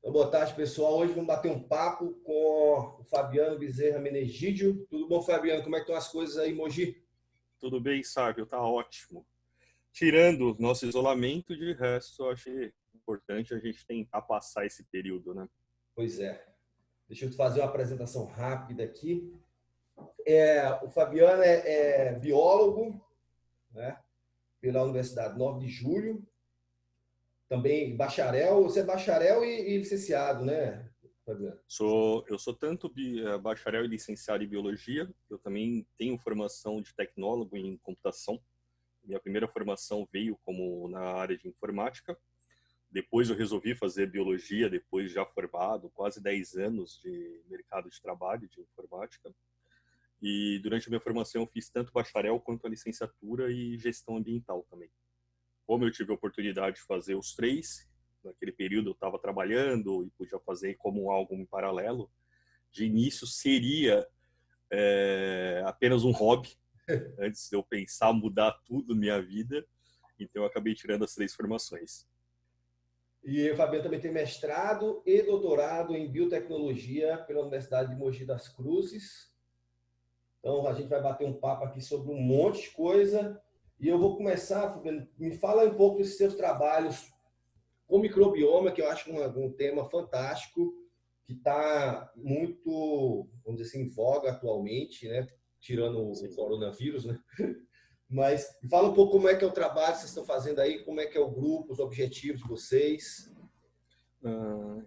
Então, boa tarde, pessoal. Hoje vamos bater um papo com o Fabiano Bezerra Menegídio. Tudo bom, Fabiano? Como é que estão as coisas aí, em Mogi? Tudo bem, Sábio, tá ótimo. Tirando nosso isolamento, de resto, eu achei importante a gente tentar passar esse período, né? Pois é. Deixa eu te fazer uma apresentação rápida aqui. O Fabiano é biólogo, né, pela Universidade 9 de Julho. Também bacharel. Você é bacharel e licenciado, né, Fabiano? Eu sou tanto bacharel e licenciado em biologia, eu também tenho formação de tecnólogo em computação. Minha primeira formação veio como na área de informática. Depois eu resolvi fazer biologia, depois já formado, quase 10 anos de mercado de trabalho de informática. E durante a minha formação eu fiz tanto bacharel quanto a licenciatura e gestão ambiental também. Como eu tive a oportunidade de fazer os três, naquele período eu estava trabalhando e podia fazer como algo em paralelo, de início seria apenas um hobby, antes de eu pensar mudar tudo na minha vida, então eu acabei tirando as três formações. E o Fabiano também tem mestrado e doutorado em biotecnologia pela Universidade de Mogi das Cruzes. Então, a gente vai bater um papo aqui sobre um monte de coisa. E eu vou começar, Fabiano, me fala um pouco dos seus trabalhos com microbioma, que eu acho um tema fantástico, que está muito, vamos dizer assim, em voga atualmente, né? Tirando o Sim. coronavírus, né? Mas fala um pouco como é que é o trabalho que vocês estão fazendo aí, como é que é o grupo, os objetivos de vocês.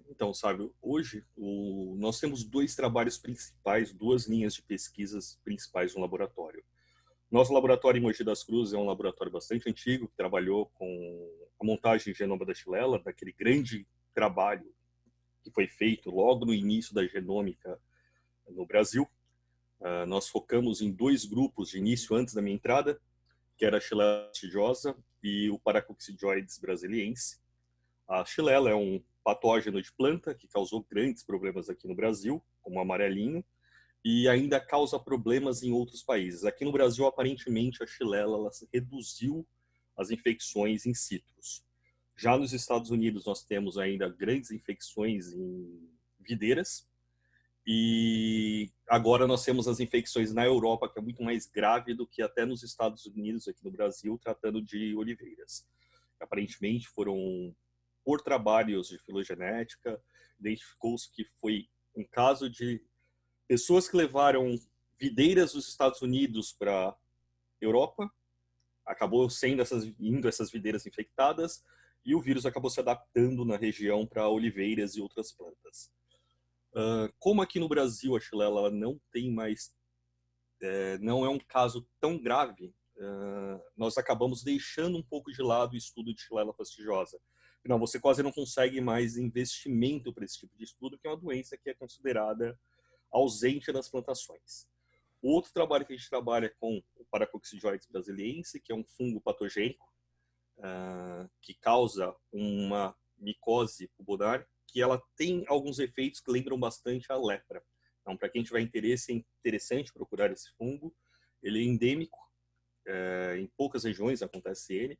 Então, sabe, hoje nós temos dois trabalhos principais, duas linhas de pesquisas principais no laboratório. Nosso laboratório em Mogi das Cruzes é um laboratório bastante antigo, que trabalhou com a montagem de genoma da Xylella, daquele grande trabalho que foi feito logo no início da genômica no Brasil. Nós focamos em dois grupos de início antes da minha entrada, que era a Xylella fastidiosa e o Paracoccidioides brasiliense. A Xylella é um patógeno de planta que causou grandes problemas aqui no Brasil, como o amarelinho, e ainda causa problemas em outros países. Aqui no Brasil, aparentemente, a Xylella ela reduziu as infecções in situ. Já nos Estados Unidos, nós temos ainda grandes infecções em videiras, e agora nós temos as infecções na Europa, que é muito mais grave do que até nos Estados Unidos, aqui no Brasil, tratando de oliveiras. Aparentemente foram, por trabalhos de filogenética, identificou-se que foi um caso de pessoas que levaram videiras dos Estados Unidos para a Europa, acabou sendo essas videiras infectadas, e o vírus acabou se adaptando na região para oliveiras e outras plantas. Como aqui no Brasil a Xylella não tem mais, não é um caso tão grave, nós acabamos deixando um pouco de lado o estudo de Xylella fastidiosa. Não, você quase não consegue mais investimento para esse tipo de estudo, que é uma doença que é considerada ausente nas plantações. O outro trabalho que a gente trabalha é com o Paracoccidioides brasiliense, que é um fungo patogênico, que causa uma micose pulmonar, que ela tem alguns efeitos que lembram bastante a lepra. Então, para quem tiver interesse, é interessante procurar esse fungo. Ele é endêmico, em poucas regiões acontece ele.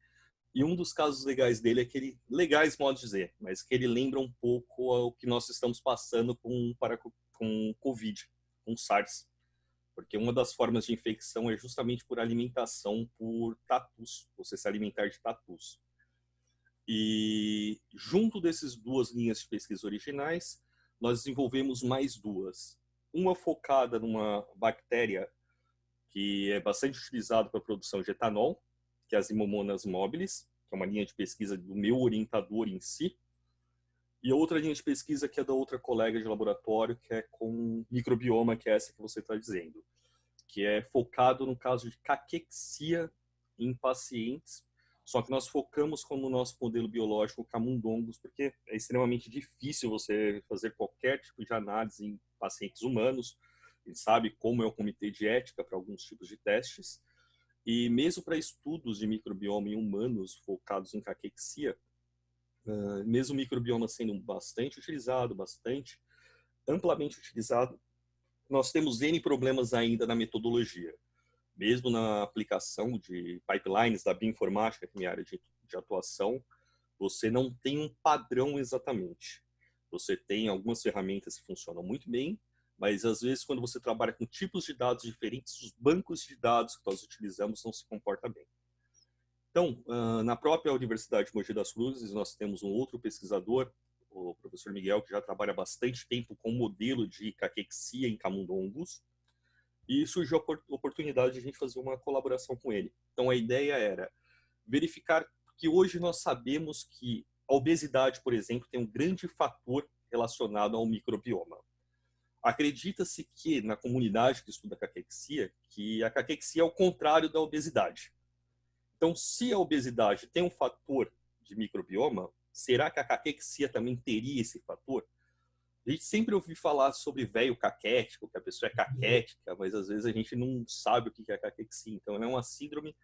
E um dos casos legais dele é que ele, legais modo de dizer, mas que ele lembra um pouco o que nós estamos passando com Covid, com SARS. Porque uma das formas de infecção é justamente por alimentação por tatus, você se alimentar de tatus. E junto dessas duas linhas de pesquisa originais, nós desenvolvemos mais duas. Uma focada numa bactéria que é bastante utilizada para a produção de etanol, que é as Imomonas mobilis, que é uma linha de pesquisa do meu orientador em si, e outra linha de pesquisa que é da outra colega de laboratório, que é com microbioma, que é essa que você está dizendo, que é focado no caso de caquexia em pacientes, só que nós focamos como nosso modelo biológico camundongos, porque é extremamente difícil você fazer qualquer tipo de análise em pacientes humanos. A gente sabe como é o comitê de ética para alguns tipos de testes, e mesmo para estudos de microbioma em humanos focados em caquexia, mesmo o microbioma sendo bastante utilizado, bastante amplamente utilizado, nós temos N problemas ainda na metodologia. Mesmo na aplicação de pipelines da bioinformática, que é minha área de atuação, você não tem um padrão exatamente. Você tem algumas ferramentas que funcionam muito bem, mas às vezes quando você trabalha com tipos de dados diferentes, os bancos de dados que nós utilizamos não se comportam bem. Então, na própria Universidade de Mogi das Cruzes, nós temos um outro pesquisador, o professor Miguel, que já trabalha bastante tempo com modelo de caquexia em camundongos, e surgiu a oportunidade de a gente fazer uma colaboração com ele. Então, a ideia era verificar que hoje nós sabemos que a obesidade, por exemplo, tem um grande fator relacionado ao microbioma. Acredita-se que, na comunidade que estuda caquexia, que a caquexia é o contrário da obesidade. Então, se a obesidade tem um fator de microbioma, será que a caquexia também teria esse fator? A gente sempre ouviu falar sobre velho caquético, que a pessoa é caquética, mas às vezes a gente não sabe o que é caquexia. Então, ela é uma síndrome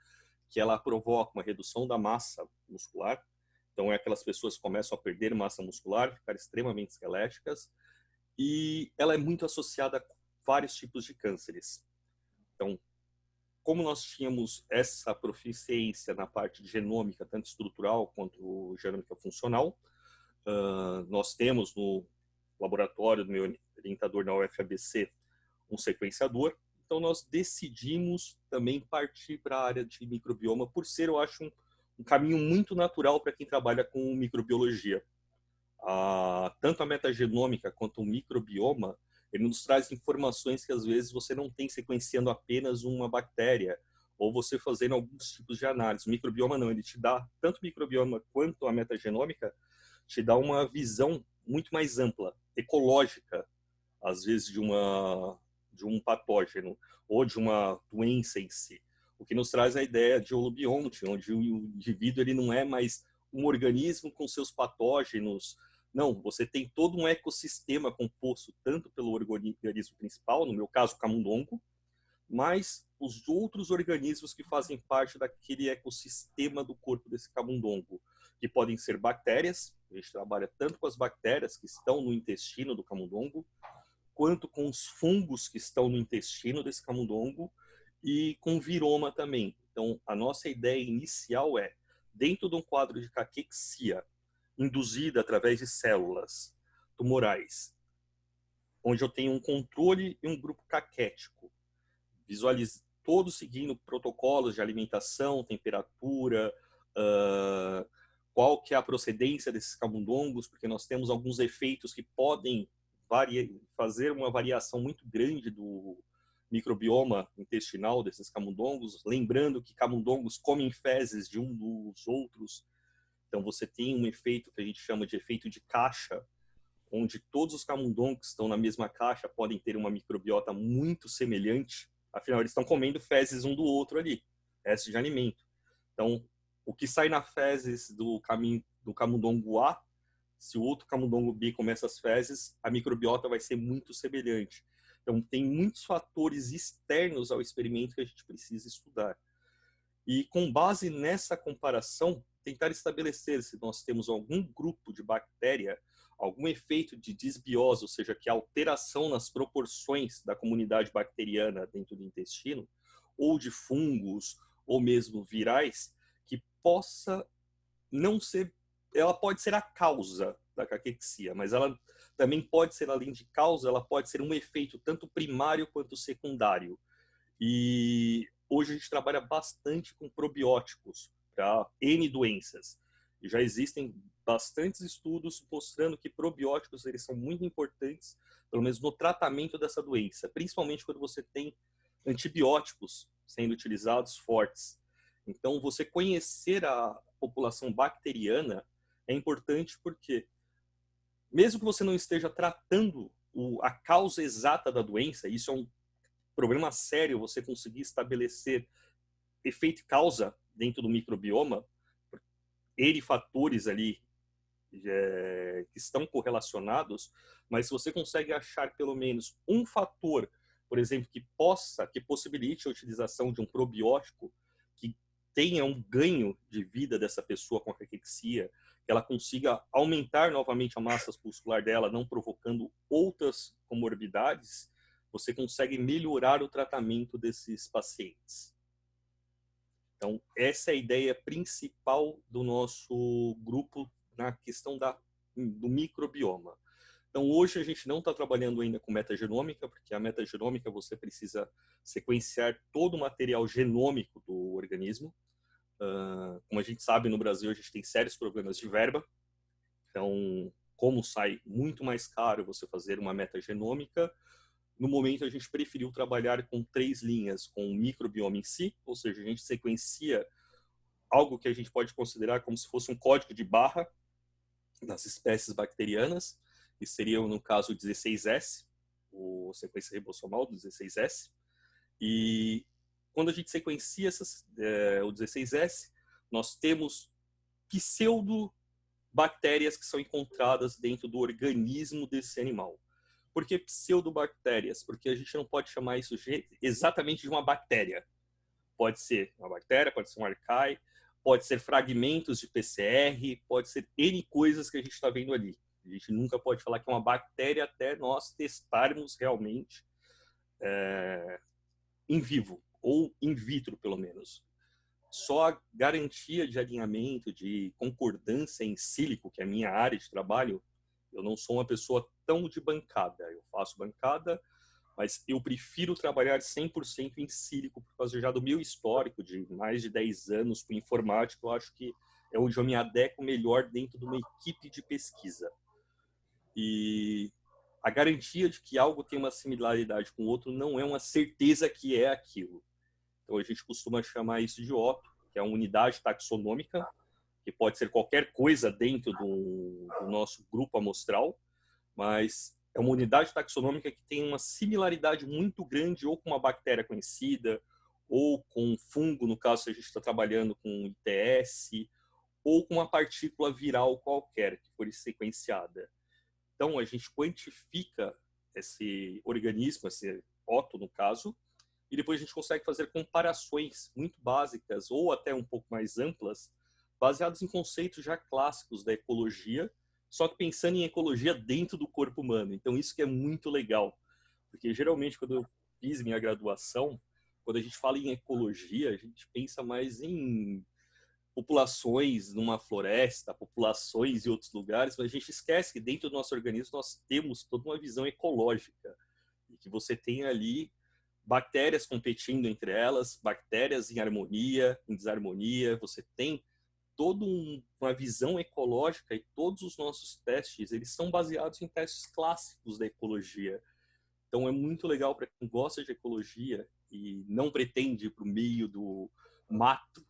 que ela provoca uma redução da massa muscular. Então, é aquelas pessoas que começam a perder massa muscular, ficar extremamente esqueléticas, e ela é muito associada a vários tipos de cânceres. Então, como nós tínhamos essa proficiência na parte de genômica, tanto estrutural quanto genômica funcional, nós temos no laboratório do meu orientador na UFABC um sequenciador. Então, nós decidimos também partir para a área de microbioma, por ser, eu acho, um caminho muito natural para quem trabalha com microbiologia. Tanto a metagenômica quanto o microbioma, ele nos traz informações que às vezes você não tem sequenciando apenas uma bactéria, ou você fazendo alguns tipos de análise. O microbioma não, ele te dá, tanto o microbioma quanto a metagenômica, te dá uma visão muito mais ampla, ecológica, às vezes de um patógeno ou de uma doença em si. O que nos traz a ideia de holobionte, onde o indivíduo ele não é mais um organismo com seus patógenos. Não, você tem todo um ecossistema composto tanto pelo organismo principal, no meu caso, o camundongo, mas os outros organismos que fazem parte daquele ecossistema do corpo desse camundongo, que podem ser bactérias. A gente trabalha tanto com as bactérias que estão no intestino do camundongo, quanto com os fungos que estão no intestino desse camundongo e com viroma também. Então, a nossa ideia inicial é, dentro de um quadro de caquexia, induzida através de células tumorais, onde eu tenho um controle e um grupo caquético, todos seguindo protocolos de alimentação, temperatura, qual que é a procedência desses camundongos, porque nós temos alguns efeitos que podem fazer uma variação muito grande do microbioma intestinal desses camundongos, lembrando que camundongos comem fezes de um dos outros, então você tem um efeito que a gente chama de efeito de caixa, onde todos os camundongos que estão na mesma caixa podem ter uma microbiota muito semelhante, afinal eles estão comendo fezes um do outro ali, resto de alimento. Então, o que sai na fezes do camundongo A, se o outro camundongo B comer essas fezes, a microbiota vai ser muito semelhante. Então, tem muitos fatores externos ao experimento que a gente precisa estudar. E, com base nessa comparação, tentar estabelecer se nós temos algum grupo de bactéria, algum efeito de disbiose, ou seja, que a alteração nas proporções da comunidade bacteriana dentro do intestino, ou de fungos, ou mesmo virais, que possa não ser, ela pode ser a causa da caquexia, mas ela também pode ser, além de causa, ela pode ser um efeito tanto primário quanto secundário. E hoje a gente trabalha bastante com probióticos para N doenças. E já existem bastantes estudos mostrando que probióticos eles são muito importantes, pelo menos no tratamento dessa doença, principalmente quando você tem antibióticos sendo utilizados fortes. Então, você conhecer a população bacteriana é importante porque, mesmo que você não esteja tratando a causa exata da doença, isso é um problema sério, você conseguir estabelecer efeito e causa dentro do microbioma, N fatores ali que estão correlacionados, mas se você consegue achar pelo menos um fator, por exemplo, que possibilite a utilização de um probiótico que tenha um ganho de vida dessa pessoa com a caquexia, que ela consiga aumentar novamente a massa muscular dela, não provocando outras comorbidades, você consegue melhorar o tratamento desses pacientes. Então, essa é a ideia principal do nosso grupo na questão do microbioma. Então, hoje a gente não está trabalhando ainda com metagenômica, porque a metagenômica você precisa sequenciar todo o material genômico do organismo. Como a gente sabe, no Brasil a gente tem sérios problemas de verba. Então, como sai muito mais caro você fazer uma metagenômica, no momento a gente preferiu trabalhar com 3 linhas, com o microbioma em si, ou seja, a gente sequencia algo que a gente pode considerar como se fosse um código de barra das espécies bacterianas, que seria, no caso, o 16S, o sequência ribossomal do 16S. E quando a gente sequencia o 16S, nós temos pseudobactérias que são encontradas dentro do organismo desse animal. Por que pseudobactérias? Porque a gente não pode chamar isso exatamente de uma bactéria. Pode ser uma bactéria, pode ser um archaea, pode ser fragmentos de PCR, pode ser N coisas que a gente está vendo ali. A gente nunca pode falar que é uma bactéria até nós testarmos realmente em vivo, ou in vitro, pelo menos. Só a garantia de alinhamento, de concordância em sílico, que é a minha área de trabalho, eu não sou uma pessoa tão de bancada. Eu faço bancada, mas eu prefiro trabalhar 100% em sílico, por causa já do meu histórico de mais de 10 anos com informática. Eu acho que é onde eu me adequo melhor dentro de uma equipe de pesquisa. E a garantia de que algo tem uma similaridade com o outro não é uma certeza que é aquilo. Então a gente costuma chamar isso de OTO, que é uma unidade taxonômica, que pode ser qualquer coisa dentro do nosso grupo amostral, mas é uma unidade taxonômica que tem uma similaridade muito grande ou com uma bactéria conhecida, ou com um fungo, no caso se a gente está trabalhando com ITS, ou com uma partícula viral qualquer que for sequenciada. Então, a gente quantifica esse organismo, esse OTO, no caso, e depois a gente consegue fazer comparações muito básicas ou até um pouco mais amplas, baseadas em conceitos já clássicos da ecologia, só que pensando em ecologia dentro do corpo humano. Então, isso que é muito legal, porque geralmente quando eu fiz minha graduação, quando a gente fala em ecologia, a gente pensa mais em populações numa floresta, populações em outros lugares, mas a gente esquece que dentro do nosso organismo nós temos toda uma visão ecológica, e que você tem ali bactérias competindo entre elas, bactérias em harmonia, em desarmonia, você tem toda uma visão ecológica, e todos os nossos testes, eles são baseados em testes clássicos da ecologia. Então é muito legal para quem gosta de ecologia e não pretende ir para o meio do mato.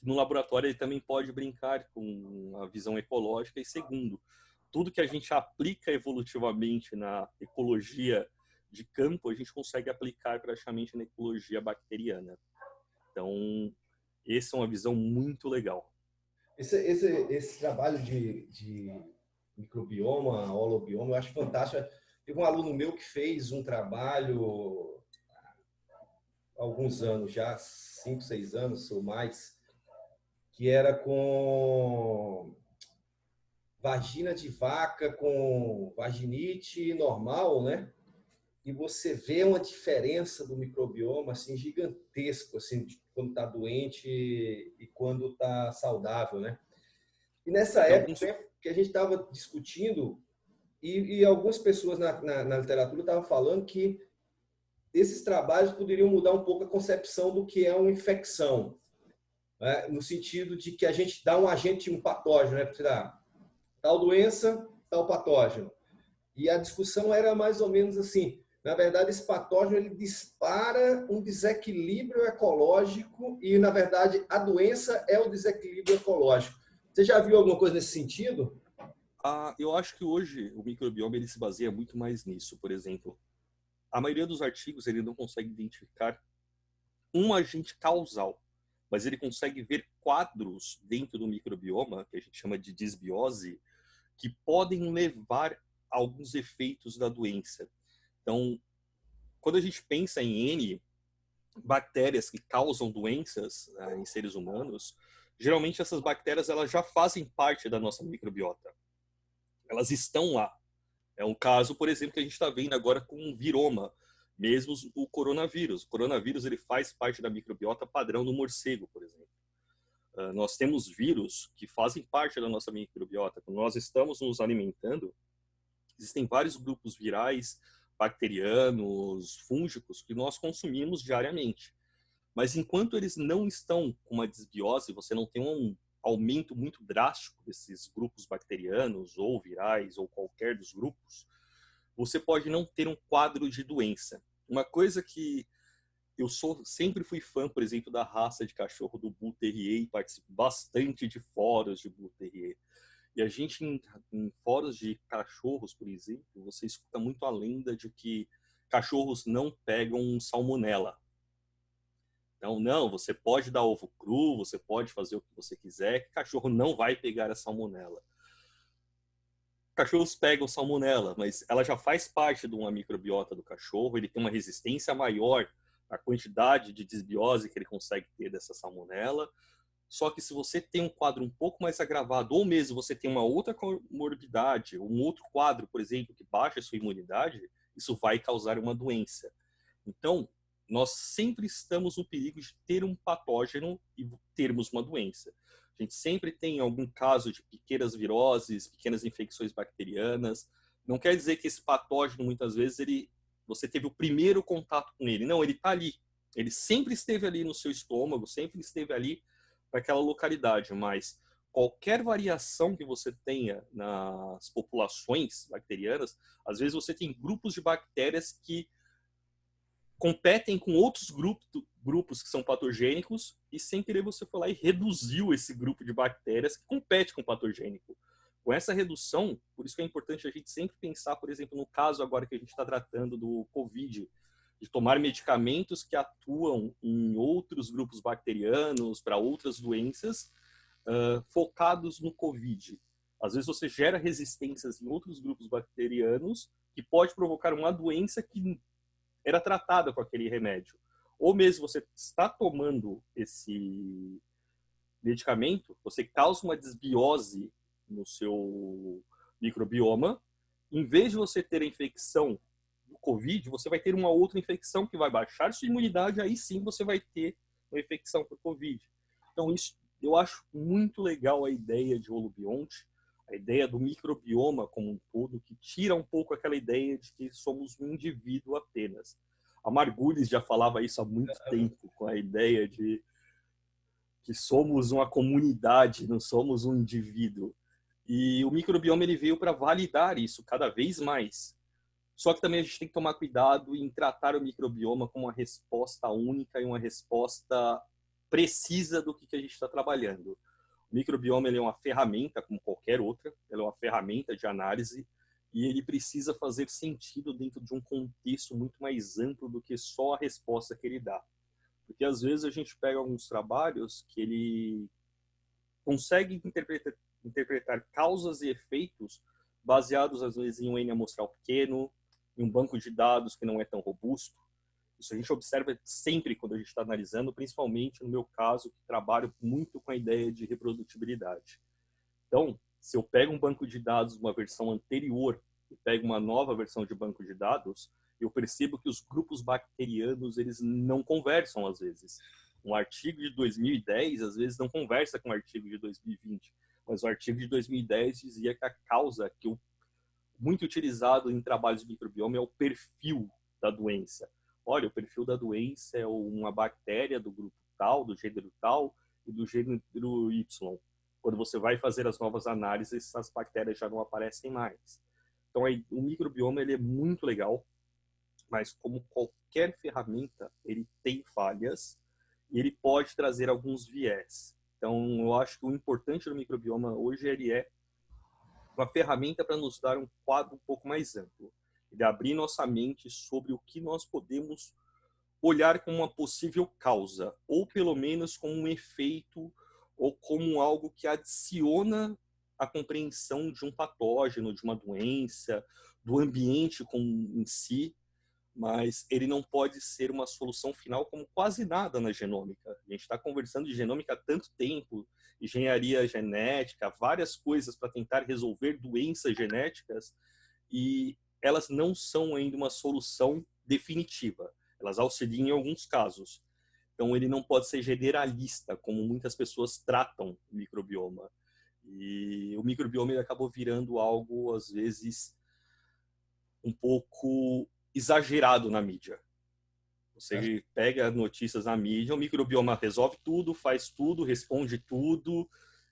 No laboratório ele também pode brincar com a visão ecológica. E segundo, tudo que a gente aplica evolutivamente na ecologia de campo, a gente consegue aplicar praticamente na ecologia bacteriana. Então, essa é uma visão muito legal. Esse trabalho de microbioma, holobioma, eu acho fantástico. Teve um aluno meu que fez um trabalho há alguns anos já, 5, 6 anos ou mais, que era com vagina de vaca com vaginite normal, né? E você vê uma diferença do microbioma assim gigantesco, assim, quando está doente e quando está saudável, né? E nessa época, né, que a gente estava discutindo, e algumas pessoas na literatura estavam falando que esses trabalhos poderiam mudar um pouco a concepção do que é uma infecção, né? No sentido de que a gente dá um agente, um patógeno, né? Porque dá tal doença, tal patógeno. E a discussão era mais ou menos assim: na verdade, esse patógeno ele dispara um desequilíbrio ecológico e, na verdade, a doença é o desequilíbrio ecológico. Você já viu alguma coisa nesse sentido? Eu acho que hoje o microbioma ele se baseia muito mais nisso. Por exemplo, a maioria dos artigos ele não consegue identificar um agente causal, mas ele consegue ver quadros dentro do microbioma, que a gente chama de disbiose, que podem levar a alguns efeitos da doença. Então, quando a gente pensa em N bactérias que causam doenças em seres humanos, geralmente essas bactérias elas já fazem parte da nossa microbiota. Elas estão lá. É um caso, por exemplo, que a gente está vendo agora com o viroma, mesmo o coronavírus. O coronavírus ele faz parte da microbiota padrão do morcego, por exemplo. Nós temos vírus que fazem parte da nossa microbiota. Quando nós estamos nos alimentando, Existem vários grupos virais, bacterianos, fúngicos, que nós consumimos diariamente. Mas enquanto eles não estão com uma desbiose, você não tem um aumento muito drástico desses grupos bacterianos ou virais ou qualquer dos grupos, você pode não ter um quadro de doença. Uma coisa que sempre fui fã, por exemplo, da raça de cachorro do Bull Terrier e participo bastante de fóruns de Bull Terrier. E a gente, em fóruns de cachorros, por exemplo, você escuta muito a lenda de que cachorros não pegam salmonela. Então, não, você pode dar ovo cru, você pode fazer o que você quiser, que cachorro não vai pegar a salmonela. Cachorros pegam salmonela, mas ela já faz parte de uma microbiota do cachorro, ele tem uma resistência maior à quantidade de desbiose que ele consegue ter dessa salmonela. Só que se você tem um quadro um pouco mais agravado, ou mesmo você tem uma outra comorbidade, um outro quadro, por exemplo, que baixa a sua imunidade, isso vai causar uma doença. Então, nós sempre estamos no perigo de ter um patógeno e termos uma doença. A gente sempre tem algum caso de pequenas viroses, pequenas infecções bacterianas. Não quer dizer que esse patógeno, muitas vezes, você teve o primeiro contato com ele. Não, ele está ali. Ele sempre esteve ali no seu estômago, sempre esteve ali para aquela localidade, mas qualquer variação que você tenha nas populações bacterianas, às vezes você tem grupos de bactérias que competem com outros grupos que são patogênicos e sem querer você foi lá e reduziu esse grupo de bactérias que compete com o patogênico. Com essa redução, por isso que é importante a gente sempre pensar, por exemplo, no caso agora que a gente está tratando do COVID, de tomar medicamentos que atuam em outros grupos bacterianos, para outras doenças, focados no COVID. Às vezes você gera resistências em outros grupos bacterianos que pode provocar uma doença que era tratada com aquele remédio. Ou mesmo você está tomando esse medicamento, você causa uma desbiose no seu microbioma, em vez de você ter a infecção do COVID, você vai ter uma outra infecção que vai baixar sua imunidade, aí sim você vai ter uma infecção por COVID. Então, isso, eu acho muito legal a ideia de holobionte, a ideia do microbioma como um todo, que tira um pouco aquela ideia de que somos um indivíduo apenas. A Margulis já falava isso há muito tempo, com a ideia de que somos uma comunidade, não somos um indivíduo. E o microbioma ele veio para validar isso cada vez mais. Só que também a gente tem que tomar cuidado em tratar o microbioma como uma resposta única e uma resposta precisa do que a gente está trabalhando. O microbioma ele é uma ferramenta como qualquer outra, ele é uma ferramenta de análise e ele precisa fazer sentido dentro de um contexto muito mais amplo do que só a resposta que ele dá. Porque às vezes a gente pega alguns trabalhos que ele consegue interpretar causas e efeitos baseados às vezes em um N amostral pequeno, em um banco de dados que não é tão robusto. Isso a gente observa sempre quando a gente está analisando, principalmente no meu caso, que trabalho muito com a ideia de reprodutibilidade. Então, se eu pego um banco de dados de uma versão anterior e pego uma nova versão de banco de dados, eu percebo que os grupos bacterianos eles não conversam às vezes. Um artigo de 2010 às vezes não conversa com um artigo de 2020, mas o artigo de 2010 dizia que a causa que eu muito utilizado em trabalhos de microbioma é o perfil da doença. Olha, o perfil da doença é uma bactéria do grupo tal, do gênero tal e do gênero Y. Quando você vai fazer as novas análises, essas bactérias já não aparecem mais. Então, aí, o microbioma ele é muito legal, mas como qualquer ferramenta, ele tem falhas e ele pode trazer alguns viés. Então, eu acho que o importante do microbioma hoje ele é uma ferramenta para nos dar um quadro um pouco mais amplo. Ele abrir nossa mente sobre o que nós podemos olhar como uma possível causa, ou pelo menos como um efeito, ou como algo que adiciona a compreensão de um patógeno, de uma doença, do ambiente em si, mas ele não pode ser uma solução final como quase nada na genômica. A gente está conversando de genômica há tanto tempo, engenharia genética, várias coisas para tentar resolver doenças genéticas, e elas não são ainda uma solução definitiva. Elas auxiliam em alguns casos. Então, ele não pode ser generalista, como muitas pessoas tratam o microbioma. E o microbioma ele acabou virando algo, às vezes, um pouco exagerado na mídia. Você pega notícias na mídia, o microbioma resolve tudo, faz tudo, responde tudo,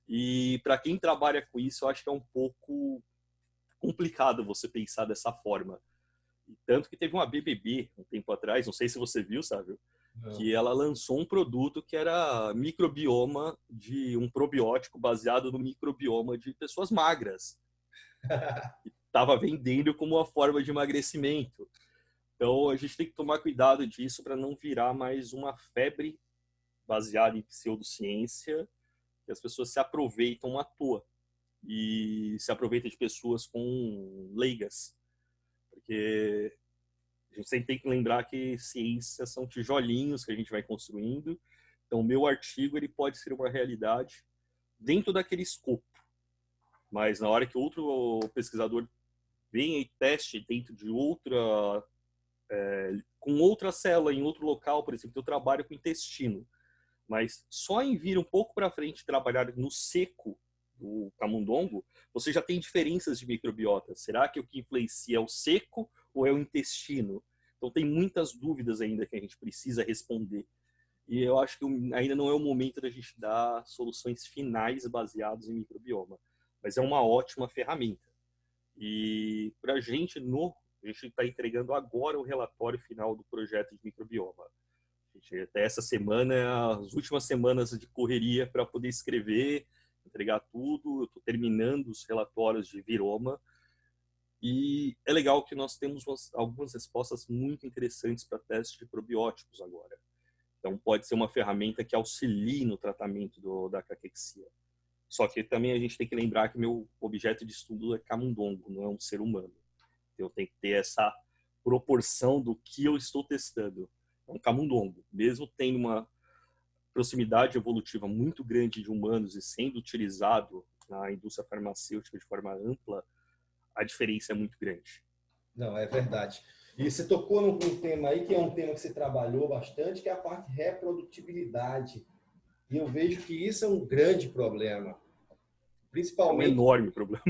e para quem trabalha com isso, eu acho que é um pouco complicado você pensar dessa forma. Tanto que teve uma BBB um tempo atrás, não sei se você viu, sabe? Não. Que ela lançou um produto que era microbioma de um probiótico baseado no microbioma de pessoas magras. Estava vendendo como uma forma de emagrecimento. Então a gente tem que tomar cuidado disso para não virar mais uma febre baseada em pseudociência, que as pessoas se aproveitam à toa e se aproveitam de pessoas com leigas, porque a gente sempre tem que lembrar que ciência são tijolinhos que a gente vai construindo. Então, o meu artigo ele pode ser uma realidade dentro daquele escopo, mas na hora que outro pesquisador venha e teste dentro de outra, com outra célula em outro local, por exemplo, eu trabalho com intestino, mas só em vir um pouco para frente trabalhar no seco do camundongo, você já tem diferenças de microbiota. Será que o que influencia é o seco ou é o intestino? Então tem muitas dúvidas ainda que a gente precisa responder. E eu acho que ainda não é o momento da gente dar soluções finais baseadas em microbioma. Mas é uma ótima ferramenta. E para a gente está entregando agora o relatório final do projeto de microbioma. Até essa semana, as últimas semanas de correria para poder escrever, entregar tudo. Eu estou terminando os relatórios de viroma. E é legal que nós temos algumas respostas muito interessantes para testes de probióticos agora. Então, pode ser uma ferramenta que auxilie no tratamento da caquexia. Só que também a gente tem que lembrar que meu objeto de estudo é camundongo, não é um ser humano. Então, eu tenho que ter essa proporção do que eu estou testando. É um camundongo, mesmo tendo uma proximidade evolutiva muito grande de humanos e sendo utilizado na indústria farmacêutica de forma ampla, a diferença é muito grande. Não, é verdade. E você tocou num tema aí, que é um tema que você trabalhou bastante, que é a parte de reprodutibilidade. E eu vejo que isso é um grande problema. É um Principalmente enorme problema.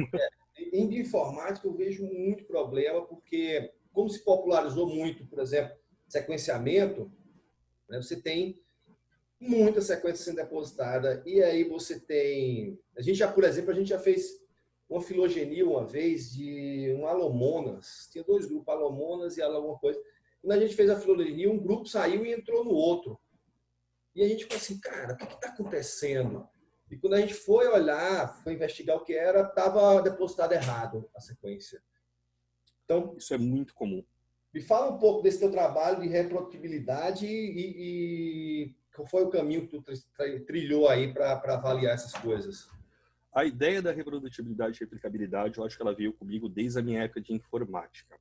em bioinformática, eu vejo muito problema, porque como se popularizou muito, por exemplo, sequenciamento, né, você tem muita sequência sendo depositada, e aí você tem... A gente já, por exemplo, a gente já fez uma filogenia uma vez de um alomonas. Tinha dois grupos, alomonas e alguma coisa. Quando a gente fez a filogenia, um grupo saiu e entrou no outro. E a gente ficou assim, cara, o que está acontecendo? E quando a gente foi olhar, foi investigar o que era, estava depositado errado a sequência. Então, Isso é muito comum. me fala um pouco desse teu trabalho de reprodutibilidade e qual foi o caminho que tu trilhou aí para avaliar essas coisas. A ideia da reprodutibilidade e replicabilidade, eu acho que ela veio comigo desde a minha época de informática.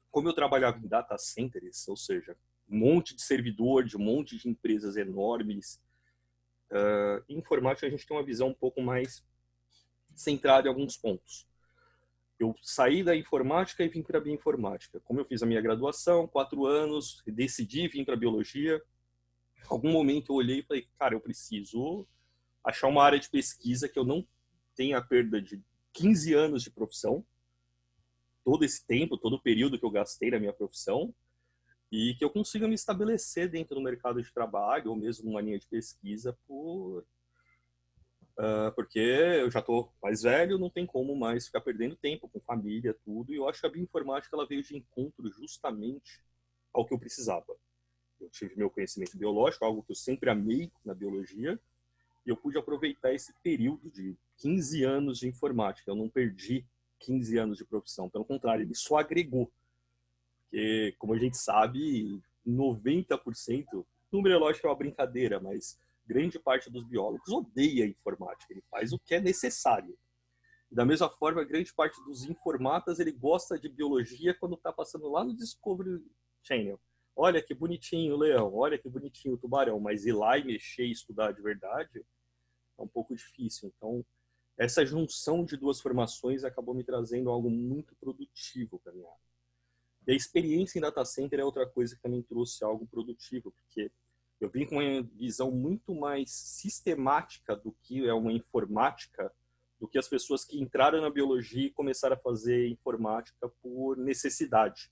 Como eu trabalhava em data centers, ou seja, um monte de servidor, de um monte de empresas enormes, em informática a gente tem uma visão um pouco mais centrada em alguns pontos. Eu saí da informática e vim para a bioinformática. Como eu fiz a minha graduação, 4 anos, decidi vir para a biologia, em algum momento eu olhei e falei, cara, eu preciso achar uma área de pesquisa que eu não tenha a perda de 15 anos de profissão, todo esse tempo, todo o período que eu gastei na minha profissão, e que eu consiga me estabelecer dentro do mercado de trabalho, ou mesmo numa linha de pesquisa, porque eu já estou mais velho, não tem como mais ficar perdendo tempo com família, tudo, e eu acho que a bioinformática ela veio de encontro justamente ao que eu precisava. Eu tive meu conhecimento biológico, algo que eu sempre amei na biologia, e eu pude aproveitar esse período de 15 anos de informática. Eu não perdi 15 anos de profissão, pelo contrário, ele só agregou. Porque, como a gente sabe, 90%, número é lógico que é uma brincadeira, mas grande parte dos biólogos odeia a informática, ele faz o que é necessário. Da mesma forma, grande parte dos informatas, ele gosta de biologia quando está passando lá no Discovery Channel. Olha que bonitinho o leão, olha que bonitinho o tubarão, mas ir lá e mexer e estudar de verdade é um pouco difícil. Então, essa junção de duas formações acabou me trazendo algo muito produtivo para minha área. E a experiência em data center é outra coisa que também trouxe algo produtivo, porque eu vim com uma visão muito mais sistemática do que é uma informática do que as pessoas que entraram na biologia e começaram a fazer informática por necessidade.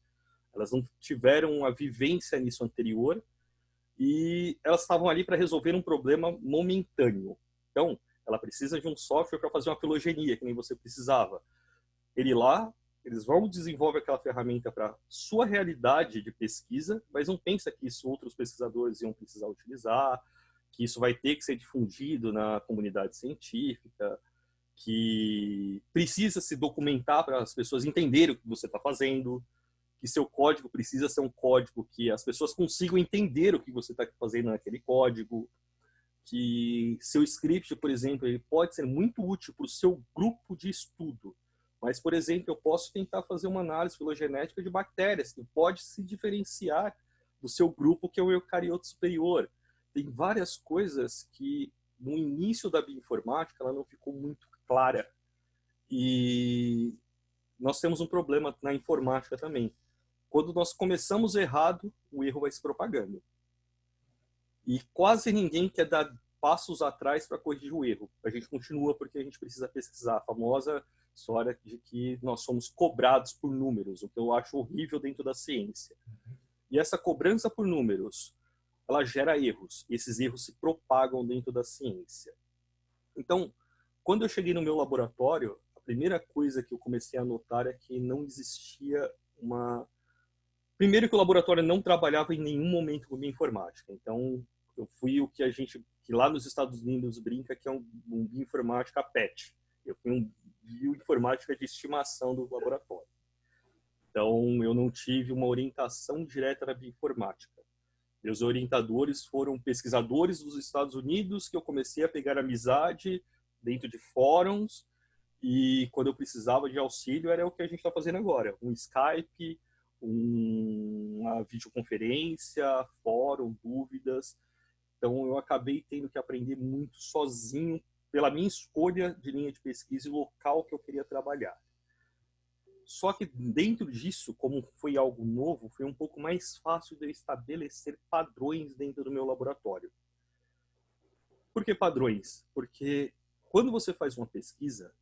Elas não tiveram a vivência nisso anterior e elas estavam ali para resolver um problema momentâneo. Então, ela precisa de um software para fazer uma filogenia, que nem você precisava. Eles vão desenvolver aquela ferramenta para sua realidade de pesquisa, mas não pensa que isso outros pesquisadores iam precisar utilizar, que isso vai ter que ser difundido na comunidade científica, que precisa se documentar para as pessoas entenderem o que você está fazendo, que seu código precisa ser um código que as pessoas consigam entender o que você está fazendo naquele código, que seu script, por exemplo, ele pode ser muito útil para o seu grupo de estudo. Mas, por exemplo, eu posso tentar fazer uma análise filogenética de bactérias, que pode se diferenciar do seu grupo, que é o eucarioto superior. Tem várias coisas que, no início da bioinformática, ela não ficou muito clara. E nós temos um problema na informática também. Quando nós começamos errado, o erro vai se propagando. E quase ninguém quer dar passos atrás para corrigir o erro. A gente continua porque a gente precisa pesquisar. A famosa história de que nós somos cobrados por números, o que eu acho horrível dentro da ciência. E essa cobrança por números, ela gera erros. E esses erros se propagam dentro da ciência. Então, quando eu cheguei no meu laboratório, a primeira coisa que eu comecei a notar é que não existia uma... Primeiro que o laboratório não trabalhava em nenhum momento com bioinformática. Então, eu fui o que a gente, que lá nos Estados Unidos brinca que é um bioinformática pet. Eu fui um bioinformática de estimação do laboratório. Então, eu não tive uma orientação direta na bioinformática. Meus orientadores foram pesquisadores dos Estados Unidos, que eu comecei a pegar amizade dentro de fóruns, e quando eu precisava de auxílio, era o que a gente está fazendo agora. Um Skype, uma videoconferência, fórum, dúvidas. Então, eu acabei tendo que aprender muito sozinho, pela minha escolha de linha de pesquisa e local que eu queria trabalhar. Só que dentro disso, como foi algo novo, foi um pouco mais fácil de eu estabelecer padrões dentro do meu laboratório. Por que padrões? Porque quando você faz uma pesquisa,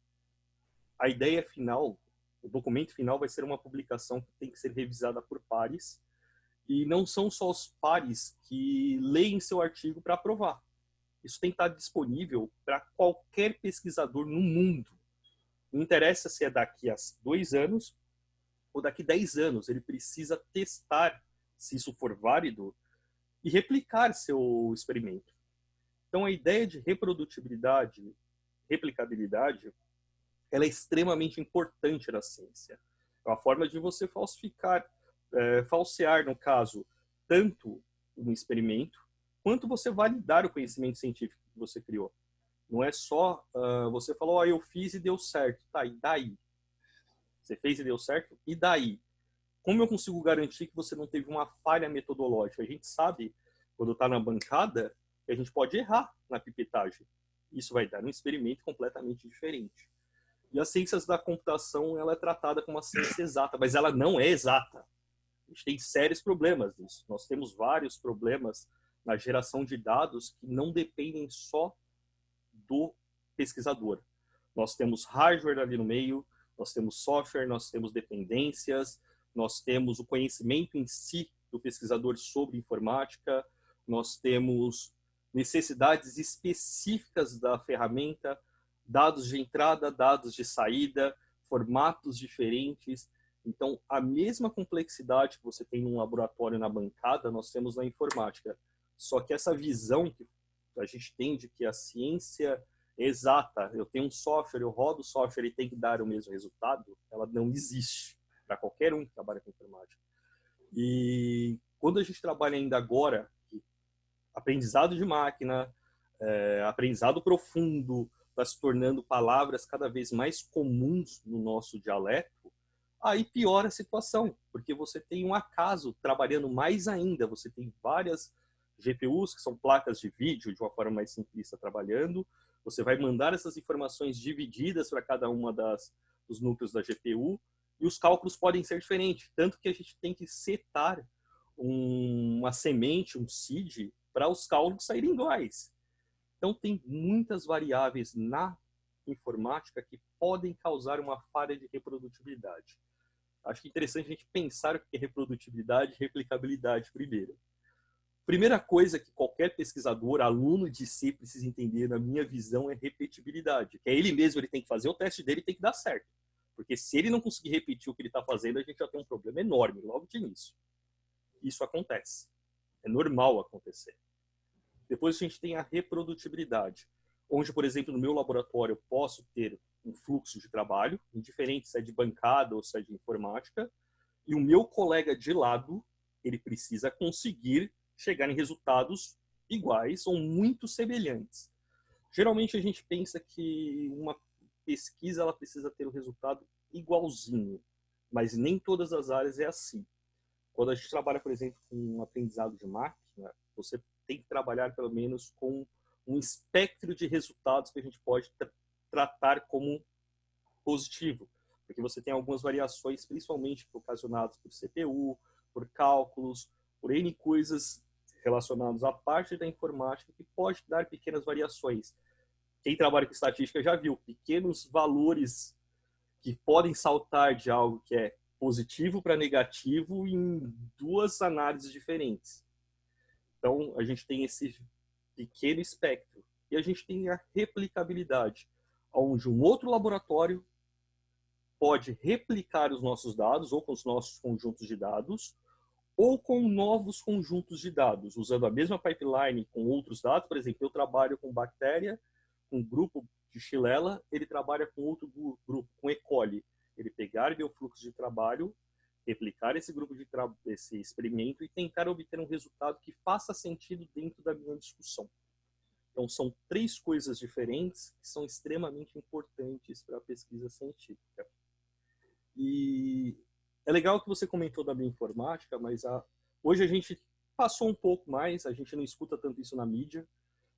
a ideia final, o documento final vai ser uma publicação que tem que ser revisada por pares, e não são só os pares que leem seu artigo para aprovar. Isso tem que estar disponível para qualquer pesquisador no mundo. Não interessa se é daqui a 2 anos ou daqui a 10 anos. Ele precisa testar se isso for válido e replicar seu experimento. Então, a ideia de reprodutibilidade, replicabilidade, ela é extremamente importante na ciência. É uma forma de você falsear, no caso, tanto um experimento, quanto você validar o conhecimento científico que você criou. Não é só você falou, eu fiz e deu certo. Tá, e daí? Você fez e deu certo? E daí? Como eu consigo garantir que você não teve uma falha metodológica? A gente sabe, quando está na bancada, que a gente pode errar na pipetagem. Isso vai dar um experimento completamente diferente. E as ciências da computação, ela é tratada como uma ciência exata, mas ela não é exata. A gente tem sérios problemas nisso. Nós temos vários problemas na geração de dados que não dependem só do pesquisador. Nós temos hardware ali no meio, nós temos software, nós temos dependências, nós temos o conhecimento em si do pesquisador sobre informática, nós temos necessidades específicas da ferramenta, dados de entrada, dados de saída, formatos diferentes. Então, a mesma complexidade que você tem num laboratório na bancada, nós temos na informática. Só que essa visão que a gente tem de que a ciência é exata, eu tenho um software, eu rodo o software e tem que dar o mesmo resultado, ela não existe para qualquer um que trabalha com informática. E quando a gente trabalha ainda agora, aprendizado de máquina, aprendizado profundo, está se tornando palavras cada vez mais comuns no nosso dialeto, aí piora a situação, porque você tem um acaso trabalhando mais ainda, você tem várias GPUs, que são placas de vídeo, de uma forma mais simplista, trabalhando, você vai mandar essas informações divididas para cada uma dos núcleos da GPU, e os cálculos podem ser diferentes, tanto que a gente tem que setar uma semente, um seed, para os cálculos saírem iguais. Então, tem muitas variáveis na informática que podem causar uma falha de reprodutibilidade. Acho que é interessante a gente pensar o que é reprodutibilidade e replicabilidade primeiro. Primeira coisa que qualquer pesquisador, aluno de C, precisa entender, na minha visão, é repetibilidade. Que é ele mesmo, ele tem que fazer o teste dele e tem que dar certo. Porque se ele não conseguir repetir o que ele está fazendo, a gente já tem um problema enorme logo de início. Isso acontece. É normal acontecer. Depois a gente tem a reprodutibilidade, onde, por exemplo, no meu laboratório eu posso ter um fluxo de trabalho, indiferente se é de bancada ou se é de informática, e o meu colega de lado, ele precisa conseguir chegar em resultados iguais ou muito semelhantes. Geralmente a gente pensa que uma pesquisa ela precisa ter um resultado igualzinho, mas nem todas as áreas é assim. Quando a gente trabalha, por exemplo, com um aprendizado de máquina, você tem que trabalhar pelo menos com um espectro de resultados que a gente pode tratar como positivo, porque você tem algumas variações, principalmente ocasionadas por CPU, por cálculos, por N coisas relacionadas à parte da informática que pode dar pequenas variações. Quem trabalha com estatística já viu pequenos valores que podem saltar de algo que é positivo para negativo em duas análises diferentes. Então, a gente tem esse pequeno espectro. E a gente tem a replicabilidade, onde um outro laboratório pode replicar os nossos dados, ou com os nossos conjuntos de dados, ou com novos conjuntos de dados, usando a mesma pipeline com outros dados. Por exemplo, eu trabalho com bactéria, com um grupo de Xylella, ele trabalha com outro grupo, com E. coli. Ele pegar meu fluxo de trabalho, replicar esse grupo de esse experimento e tentar obter um resultado que faça sentido dentro da minha discussão. Então, são três coisas diferentes que são extremamente importantes para a pesquisa científica. E é legal que você comentou da bioinformática, mas hoje a gente passou um pouco mais, a gente não escuta tanto isso na mídia,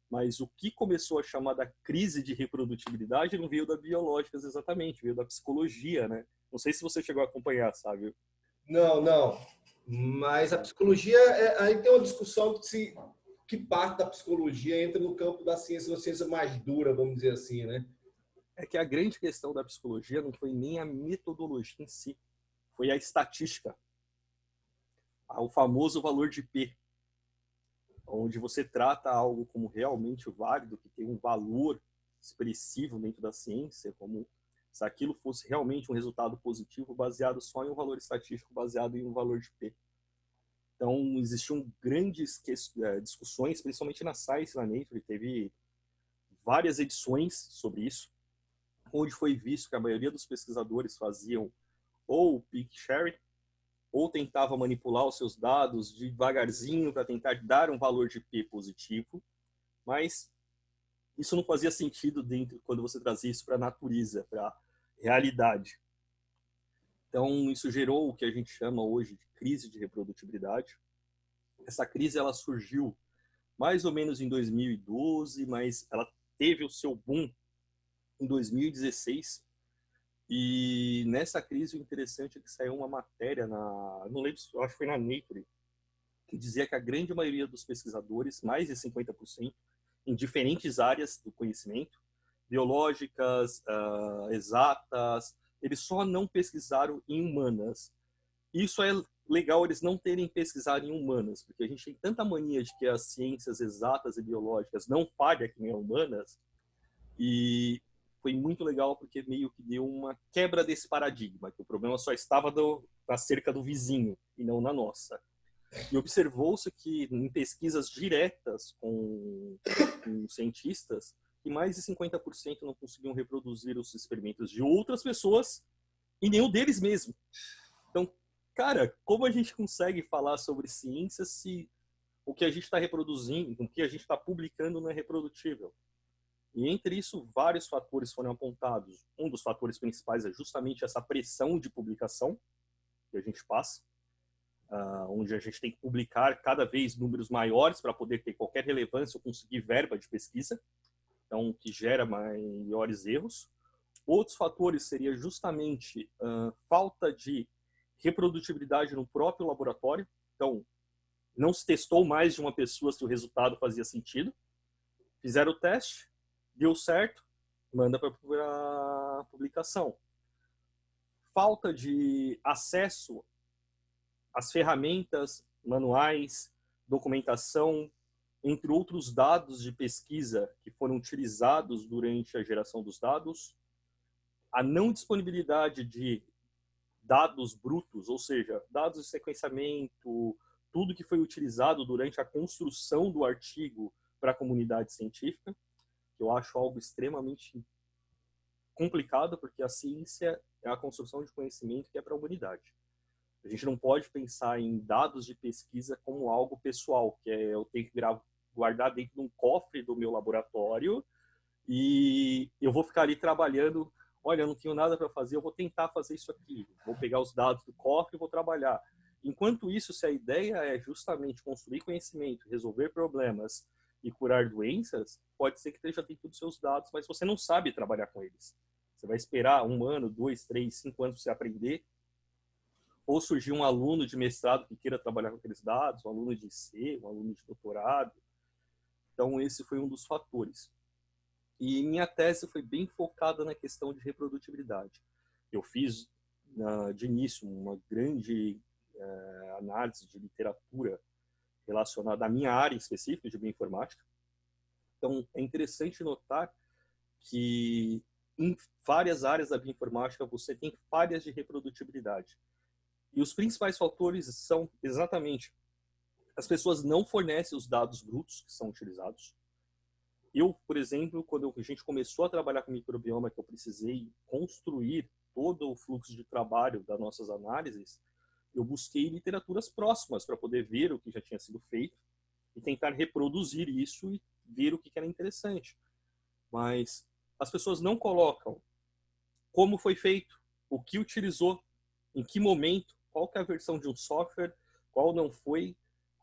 mas o que começou a chamar da crise de reprodutibilidade não veio da biológicas exatamente, veio da psicologia, né? Não sei se você chegou a acompanhar, sabe? Não. Mas a psicologia, aí tem uma discussão que parte da psicologia entra no campo da ciência, uma ciência mais dura, vamos dizer assim, né? É que a grande questão da psicologia não foi nem a metodologia em si, foi a estatística, o famoso valor de P, onde você trata algo como realmente válido, que tem um valor expressivo dentro da ciência, como se aquilo fosse realmente um resultado positivo baseado só em um valor estatístico, baseado em um valor de P. Então, existiam grandes discussões, principalmente na Science, na Nature, teve várias edições sobre isso, onde foi visto que a maioria dos pesquisadores faziam ou peak sharing, ou tentava manipular os seus dados devagarzinho para tentar dar um valor de P positivo, mas isso não fazia sentido dentro quando você trazia isso para a natureza, para a realidade. Então, isso gerou o que a gente chama hoje de crise de reprodutibilidade. Essa crise ela surgiu mais ou menos em 2012, mas ela teve o seu boom em 2016. E nessa crise o interessante é que saiu uma matéria não lembro, acho que foi na Nature, que dizia que a grande maioria dos pesquisadores, mais de 50%, em diferentes áreas do conhecimento, biológicas, exatas, eles só não pesquisaram em humanas. Isso é legal eles não terem pesquisado em humanas, porque a gente tem tanta mania de que as ciências exatas e biológicas não falham que nem humanas, e foi muito legal porque meio que deu uma quebra desse paradigma, que o problema só estava na cerca do vizinho e não na nossa. E observou-se que em pesquisas diretas com cientistas, que mais de 50% não conseguiam reproduzir os experimentos de outras pessoas e nem o deles mesmo. Então, cara, como a gente consegue falar sobre ciência se o que a gente está reproduzindo, o que a gente está publicando não é reprodutível? E entre isso, vários fatores foram apontados. Um dos fatores principais é justamente essa pressão de publicação que a gente passa, onde a gente tem que publicar cada vez números maiores para poder ter qualquer relevância ou conseguir verba de pesquisa, então que gera maiores erros. Outros fatores seria justamente falta de reprodutibilidade no próprio laboratório. Então, não se testou mais de uma pessoa se o resultado fazia sentido. Fizeram o teste, deu certo, manda para publicação. Falta de acesso às ferramentas, manuais, documentação, entre outros dados de pesquisa que foram utilizados durante a geração dos dados, a não disponibilidade de dados brutos, ou seja, dados de sequenciamento, tudo que foi utilizado durante a construção do artigo para a comunidade científica, que eu acho algo extremamente complicado, porque a ciência é a construção de conhecimento que é para a humanidade. A gente não pode pensar em dados de pesquisa como algo pessoal, que é eu tenho que guardar dentro de um cofre do meu laboratório e eu vou ficar ali trabalhando. Olha, eu não tenho nada para fazer, eu vou tentar fazer isso aqui. Vou pegar os dados do cofre e vou trabalhar. Enquanto isso, se a ideia é justamente construir conhecimento, resolver problemas e curar doenças, pode ser que esteja dentro dos seus dados, mas você não sabe trabalhar com eles. Você vai esperar 1 ano, 2, 3, 5 anos para você aprender, ou surgir um aluno de mestrado que queira trabalhar com aqueles dados, um aluno de IC, um aluno de doutorado. Então, esse foi um dos fatores. E minha tese foi bem focada na questão de reprodutibilidade. Eu fiz, de início, uma grande análise de literatura relacionada à minha área específica de bioinformática. Então, é interessante notar que em várias áreas da bioinformática você tem falhas de reprodutibilidade. E os principais fatores são exatamente as pessoas não fornecem os dados brutos que são utilizados. Eu, por exemplo, quando a gente começou a trabalhar com microbioma, que eu precisei construir todo o fluxo de trabalho das nossas análises, eu busquei literaturas próximas para poder ver o que já tinha sido feito e tentar reproduzir isso e ver o que era interessante. Mas as pessoas não colocam como foi feito, o que utilizou, em que momento, qual que é a versão de um software, qual não foi,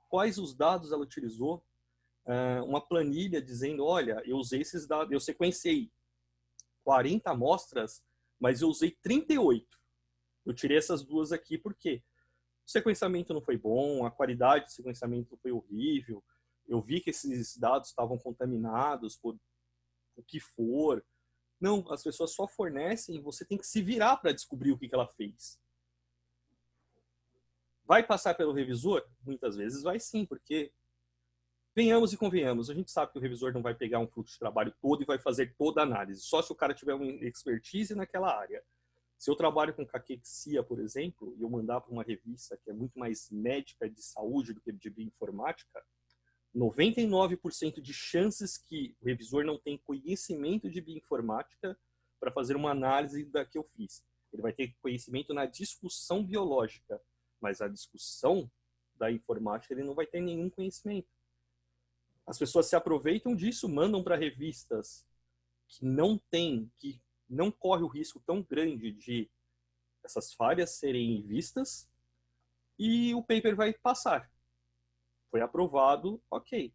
quais os dados ela utilizou, uma planilha dizendo, olha, eu usei esses dados, eu sequenciei 40 amostras, mas eu usei 38. Eu tirei essas duas aqui porque o sequenciamento não foi bom, a qualidade do sequenciamento foi horrível, eu vi que esses dados estavam contaminados por o que for. Não, as pessoas só fornecem e você tem que se virar para descobrir o que ela fez. Vai passar pelo revisor? Muitas vezes vai sim, porque venhamos e convenhamos, a gente sabe que o revisor não vai pegar um fluxo de trabalho todo e vai fazer toda a análise, só se o cara tiver uma expertise naquela área. Se eu trabalho com caquexia, por exemplo, e eu mandar para uma revista que é muito mais médica de saúde do que de bioinformática, 99% de chances que o revisor não tem conhecimento de bioinformática para fazer uma análise da que eu fiz. Ele vai ter conhecimento na discussão biológica, mas a discussão da informática ele não vai ter nenhum conhecimento. As pessoas se aproveitam disso, mandam para revistas que não corre o risco tão grande de essas falhas serem vistas e o paper vai passar. Foi aprovado, ok.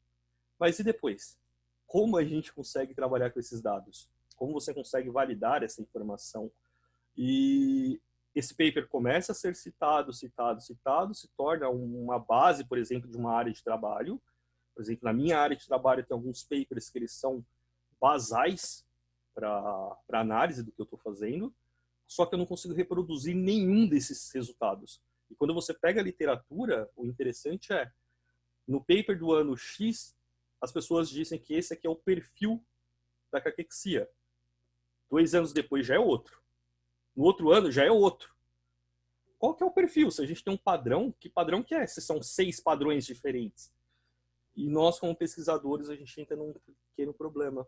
Mas e depois? Como a gente consegue trabalhar com esses dados? Como você consegue validar essa informação? E esse paper começa a ser citado, se torna uma base, por exemplo, de uma área de trabalho. Por exemplo, na minha área de trabalho tem alguns papers que eles são basais para análise do que eu estou fazendo, só que eu não consigo reproduzir nenhum desses resultados. E quando você pega a literatura, o interessante é, no paper do ano X, as pessoas dizem que esse aqui é o perfil da caquexia. 2 anos depois já é outro. No outro ano já é outro. Qual que é o perfil? Se a gente tem um padrão, que padrão que é? Se são 6 padrões diferentes. E nós, como pesquisadores, a gente entra num pequeno problema.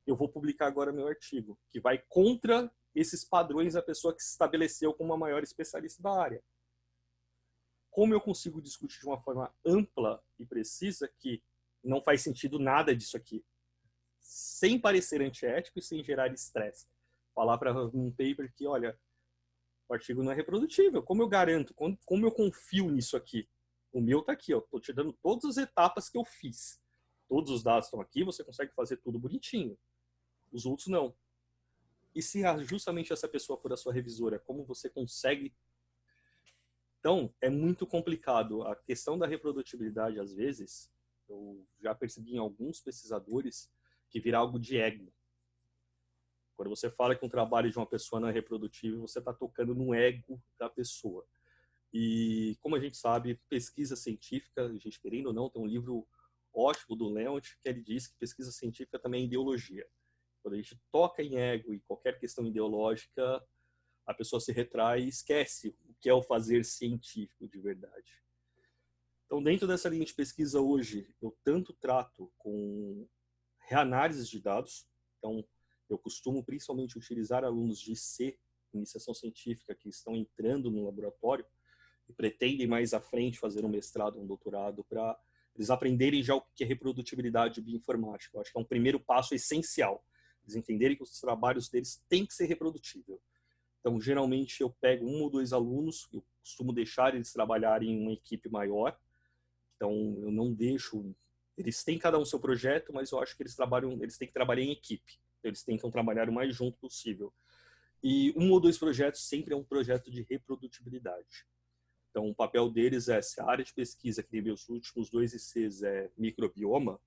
Eu vou publicar agora meu artigo, que vai contra esses padrões da pessoa que se estabeleceu como a maior especialista da área. Como eu consigo discutir de uma forma ampla e precisa que não faz sentido nada disso aqui, sem parecer antiético e sem gerar estresse? Falar para um paper que, olha, o artigo não é reprodutível. Como eu garanto? Como eu confio nisso aqui? O meu está aqui, estou te dando todas as etapas que eu fiz. Todos os dados estão aqui, você consegue fazer tudo bonitinho. Os outros não. E se justamente essa pessoa for a sua revisora, como você consegue? Então, é muito complicado. A questão da reprodutibilidade, às vezes, eu já percebi em alguns pesquisadores que vira algo de ego. Quando você fala que um trabalho de uma pessoa não é reprodutível, você está tocando no ego da pessoa. E, como a gente sabe, pesquisa científica, a gente querendo ou não, tem um livro ótimo do Leont, que ele diz que pesquisa científica também é ideologia. Quando a gente toca em ego e qualquer questão ideológica, a pessoa se retrai e esquece o que é o fazer científico de verdade. Então, dentro dessa linha de pesquisa hoje, eu tanto trato com reanálises de dados. Então, eu costumo principalmente utilizar alunos de IC, iniciação científica, que estão entrando no laboratório e pretendem mais à frente fazer um mestrado, um doutorado, para eles aprenderem já o que é reprodutibilidade bioinformática. Eu acho que é um primeiro passo essencial. Eles entenderem que os trabalhos deles têm que ser reprodutível. Então, geralmente, eu pego 1 ou 2 alunos, eu costumo deixar eles trabalharem em uma equipe maior. Então, eu não deixo... Eles têm cada um seu projeto, mas eu acho que eles têm que trabalhar em equipe. Eles tentam trabalhar o mais junto possível. E 1 ou 2 projetos sempre é um projeto de reprodutibilidade. Então, o papel deles é, se a área de pesquisa, que teve os últimos 2 ICs, é microbioma,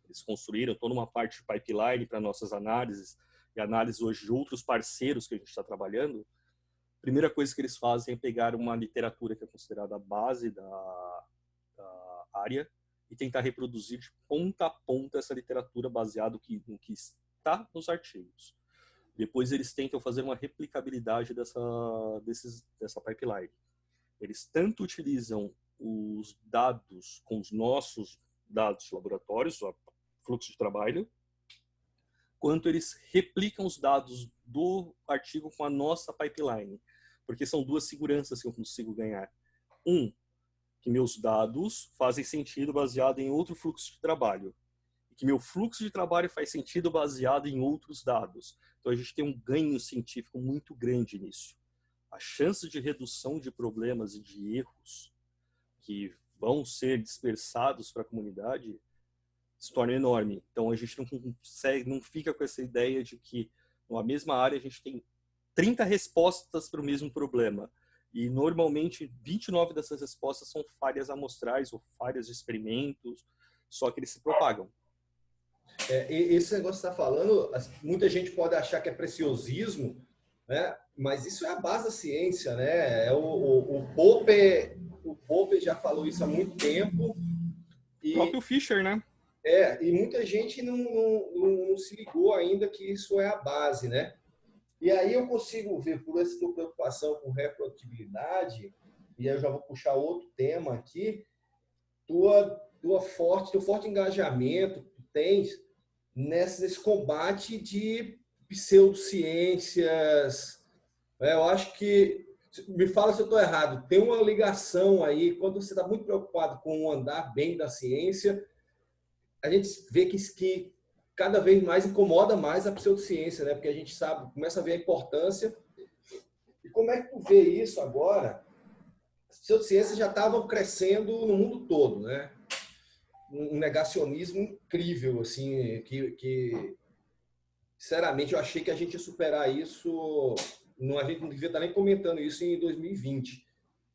eles construíram toda uma parte de pipeline para nossas análises, e análise hoje de outros parceiros que a gente está trabalhando. A primeira coisa que eles fazem é pegar uma literatura que é considerada a base da área e tentar reproduzir de ponta a ponta essa literatura baseado no que está nos artigos. Depois eles tentam fazer uma replicabilidade dessa pipeline. Eles tanto utilizam os dados com os nossos dados de laboratórios, o fluxo de trabalho, quanto eles replicam os dados do artigo com a nossa pipeline. Porque são 2 seguranças que eu consigo ganhar. Que meus dados fazem sentido baseado em outro fluxo de trabalho. E que meu fluxo de trabalho faz sentido baseado em outros dados. Então, a gente tem um ganho científico muito grande nisso. A chance de redução de problemas e de erros que vão ser dispersados para a comunidade se torna enorme. Então, a gente não fica com essa ideia de que, na mesma área, a gente tem 30 respostas para o mesmo problema. E, normalmente, 29 dessas respostas são falhas amostrais ou falhas de experimentos, só que eles se propagam. Esse negócio que você está falando, muita gente pode achar que é preciosismo, né? Mas isso é a base da ciência, né? O Popper já falou isso há muito tempo. O próprio Fischer, né? E muita gente não se ligou ainda que isso é a base, né? E aí eu consigo ver, por essa tua preocupação com reprodutibilidade, e aí eu já vou puxar outro tema aqui, teu forte engajamento que tu tens nesse combate de pseudociências. Eu acho que, me fala se eu estou errado, tem uma ligação aí, quando você está muito preocupado com o andar bem da ciência, a gente vê que cada vez mais incomoda mais a pseudociência, né? Porque a gente sabe, começa a ver a importância. E como é que tu vê isso agora? As pseudociências já estavam crescendo no mundo todo, né? Um negacionismo incrível, assim, que sinceramente eu achei que a gente ia superar isso, a gente não devia estar nem comentando isso em 2020.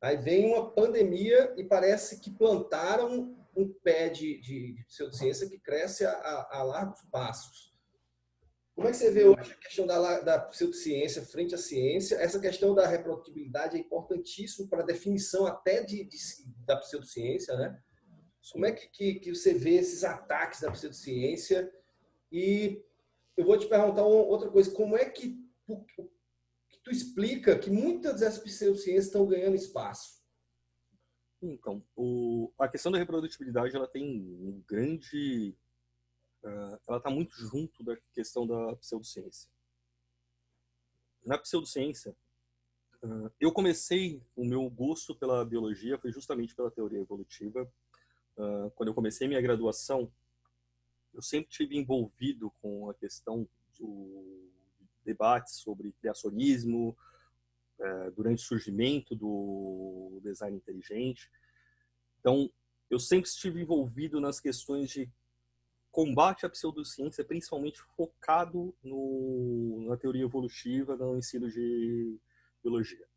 Aí vem uma pandemia e parece que plantaram um pé de pseudociência que cresce a largos passos. Como é que você vê hoje a questão da pseudociência frente à ciência? Essa questão da reprodutibilidade é importantíssima para a definição até da pseudociência, né? Como é que você vê esses ataques da pseudociência? E eu vou te perguntar outra coisa. Como é que tu explica que muitas das pseudociências estão ganhando espaço? Então, a questão da reprodutibilidade, ela tem um grande... ela está muito junto da questão da pseudociência. Na pseudociência, eu comecei, o meu gosto pela biologia foi justamente pela teoria evolutiva. Quando eu comecei minha graduação, eu sempre tive envolvido com a questão do debate sobre criacionismo, durante o surgimento do design inteligente. Então, eu sempre estive envolvido nas questões de combate à pseudociência, principalmente focado na teoria evolutiva, no ensino de biologia.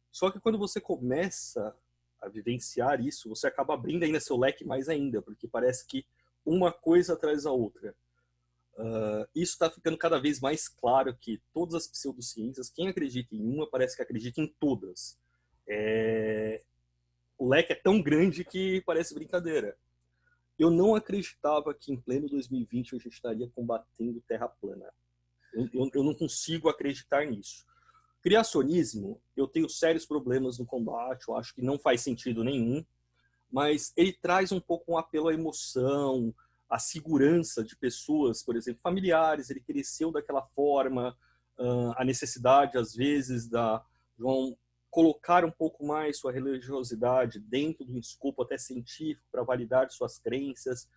Só que quando você começa a vivenciar isso, você acaba abrindo ainda seu leque mais ainda, porque parece que uma coisa atrás da outra. Isso está ficando cada vez mais claro que todas as pseudociências, quem acredita em uma parece que acredita em todas. O leque é tão grande que parece brincadeira. Eu não acreditava que em pleno 2020 a gente estaria combatendo terra plana. Eu não consigo acreditar nisso. Criacionismo, eu tenho sérios problemas no combate, eu acho que não faz sentido nenhum, mas ele traz um pouco um apelo à emoção, à segurança de pessoas, por exemplo, familiares, ele cresceu daquela forma, a necessidade, às vezes, de colocar um pouco mais sua religiosidade dentro de um escopo até científico para validar suas crenças.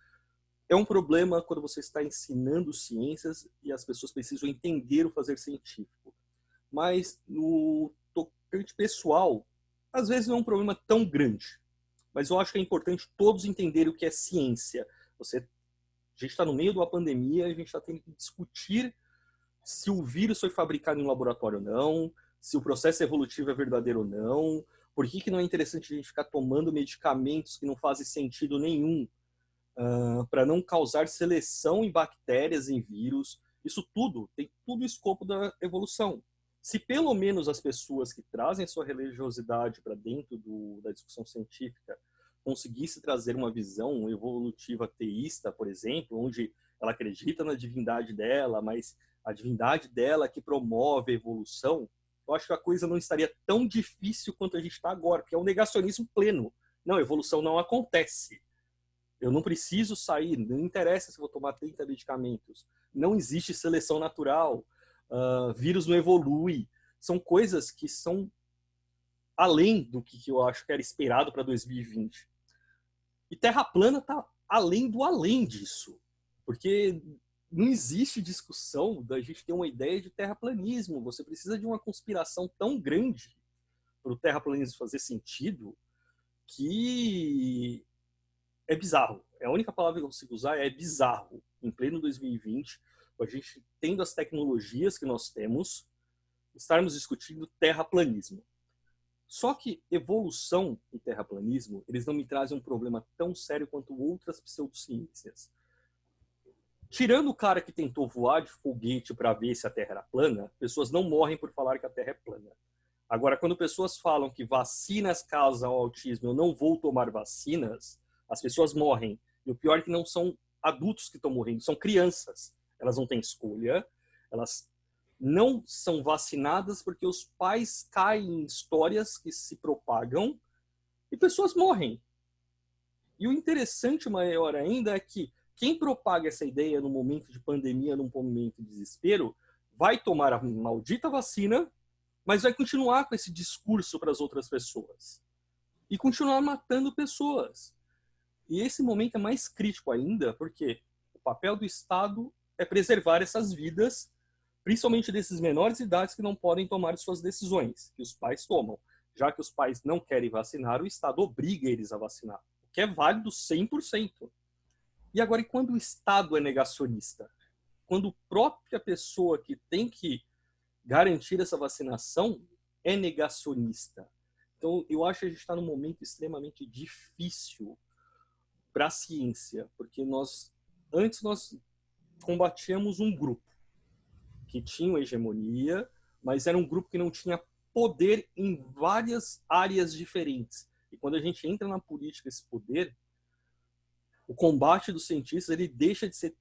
É um problema quando você está ensinando ciências e as pessoas precisam entender o fazer científico. Mas no tocante pessoal, às vezes não é um problema tão grande. Mas eu acho que é importante todos entenderem o que é ciência. A gente está no meio de uma pandemia, a gente está tendo que discutir se o vírus foi fabricado em um laboratório ou não, se o processo evolutivo é verdadeiro ou não, por que não é interessante a gente ficar tomando medicamentos que não fazem sentido nenhum, para não causar seleção em bactérias, em vírus. Isso tudo tem tudo o escopo da evolução. Se pelo menos as pessoas que trazem a sua religiosidade para dentro da discussão científica conseguissem trazer uma visão evolutiva teísta, por exemplo, onde ela acredita na divindade dela, mas a divindade dela que promove a evolução, eu acho que a coisa não estaria tão difícil quanto a gente está agora, porque é um negacionismo pleno. Não, a evolução não acontece. Eu não preciso sair, não interessa se eu vou tomar 30 medicamentos. Não existe seleção natural, vírus não evolui. São coisas que são além do que eu acho que era esperado para 2020. E Terra plana está além do além disso. Porque não existe discussão da gente ter uma ideia de terraplanismo. Você precisa de uma conspiração tão grande para o terraplanismo fazer sentido que é bizarro. A única palavra que eu consigo usar é bizarro. Em pleno 2020, a gente tendo as tecnologias que nós temos, estarmos discutindo terraplanismo. Só que evolução e terraplanismo, eles não me trazem um problema tão sério quanto outras pseudociências. Tirando o cara que tentou voar de foguete para ver se a Terra era plana, pessoas não morrem por falar que a Terra é plana. Agora, quando pessoas falam que vacinas causam autismo, eu não vou tomar vacinas, as pessoas morrem. E o pior é que não são adultos que estão morrendo, são crianças. Elas não têm escolha, elas não são vacinadas porque os pais caem em histórias que se propagam e pessoas morrem. E o interessante maior ainda é que quem propaga essa ideia no momento de pandemia, num momento de desespero, vai tomar a maldita vacina, mas vai continuar com esse discurso para as outras pessoas. E continuar matando pessoas. E esse momento é mais crítico ainda, porque o papel do Estado é preservar essas vidas, principalmente desses menores de idade que não podem tomar suas decisões, que os pais tomam. Já que os pais não querem vacinar, o Estado obriga eles a vacinar, o que é válido 100%. E agora, e quando o Estado é negacionista? Quando a própria pessoa que tem que garantir essa vacinação é negacionista. Então, eu acho que a gente está num momento extremamente difícil para a ciência, porque antes nós combatíamos um grupo que tinha uma hegemonia, mas era um grupo que não tinha poder em várias áreas diferentes. E quando a gente entra na política, esse poder, o combate dos cientistas, ele deixa de ser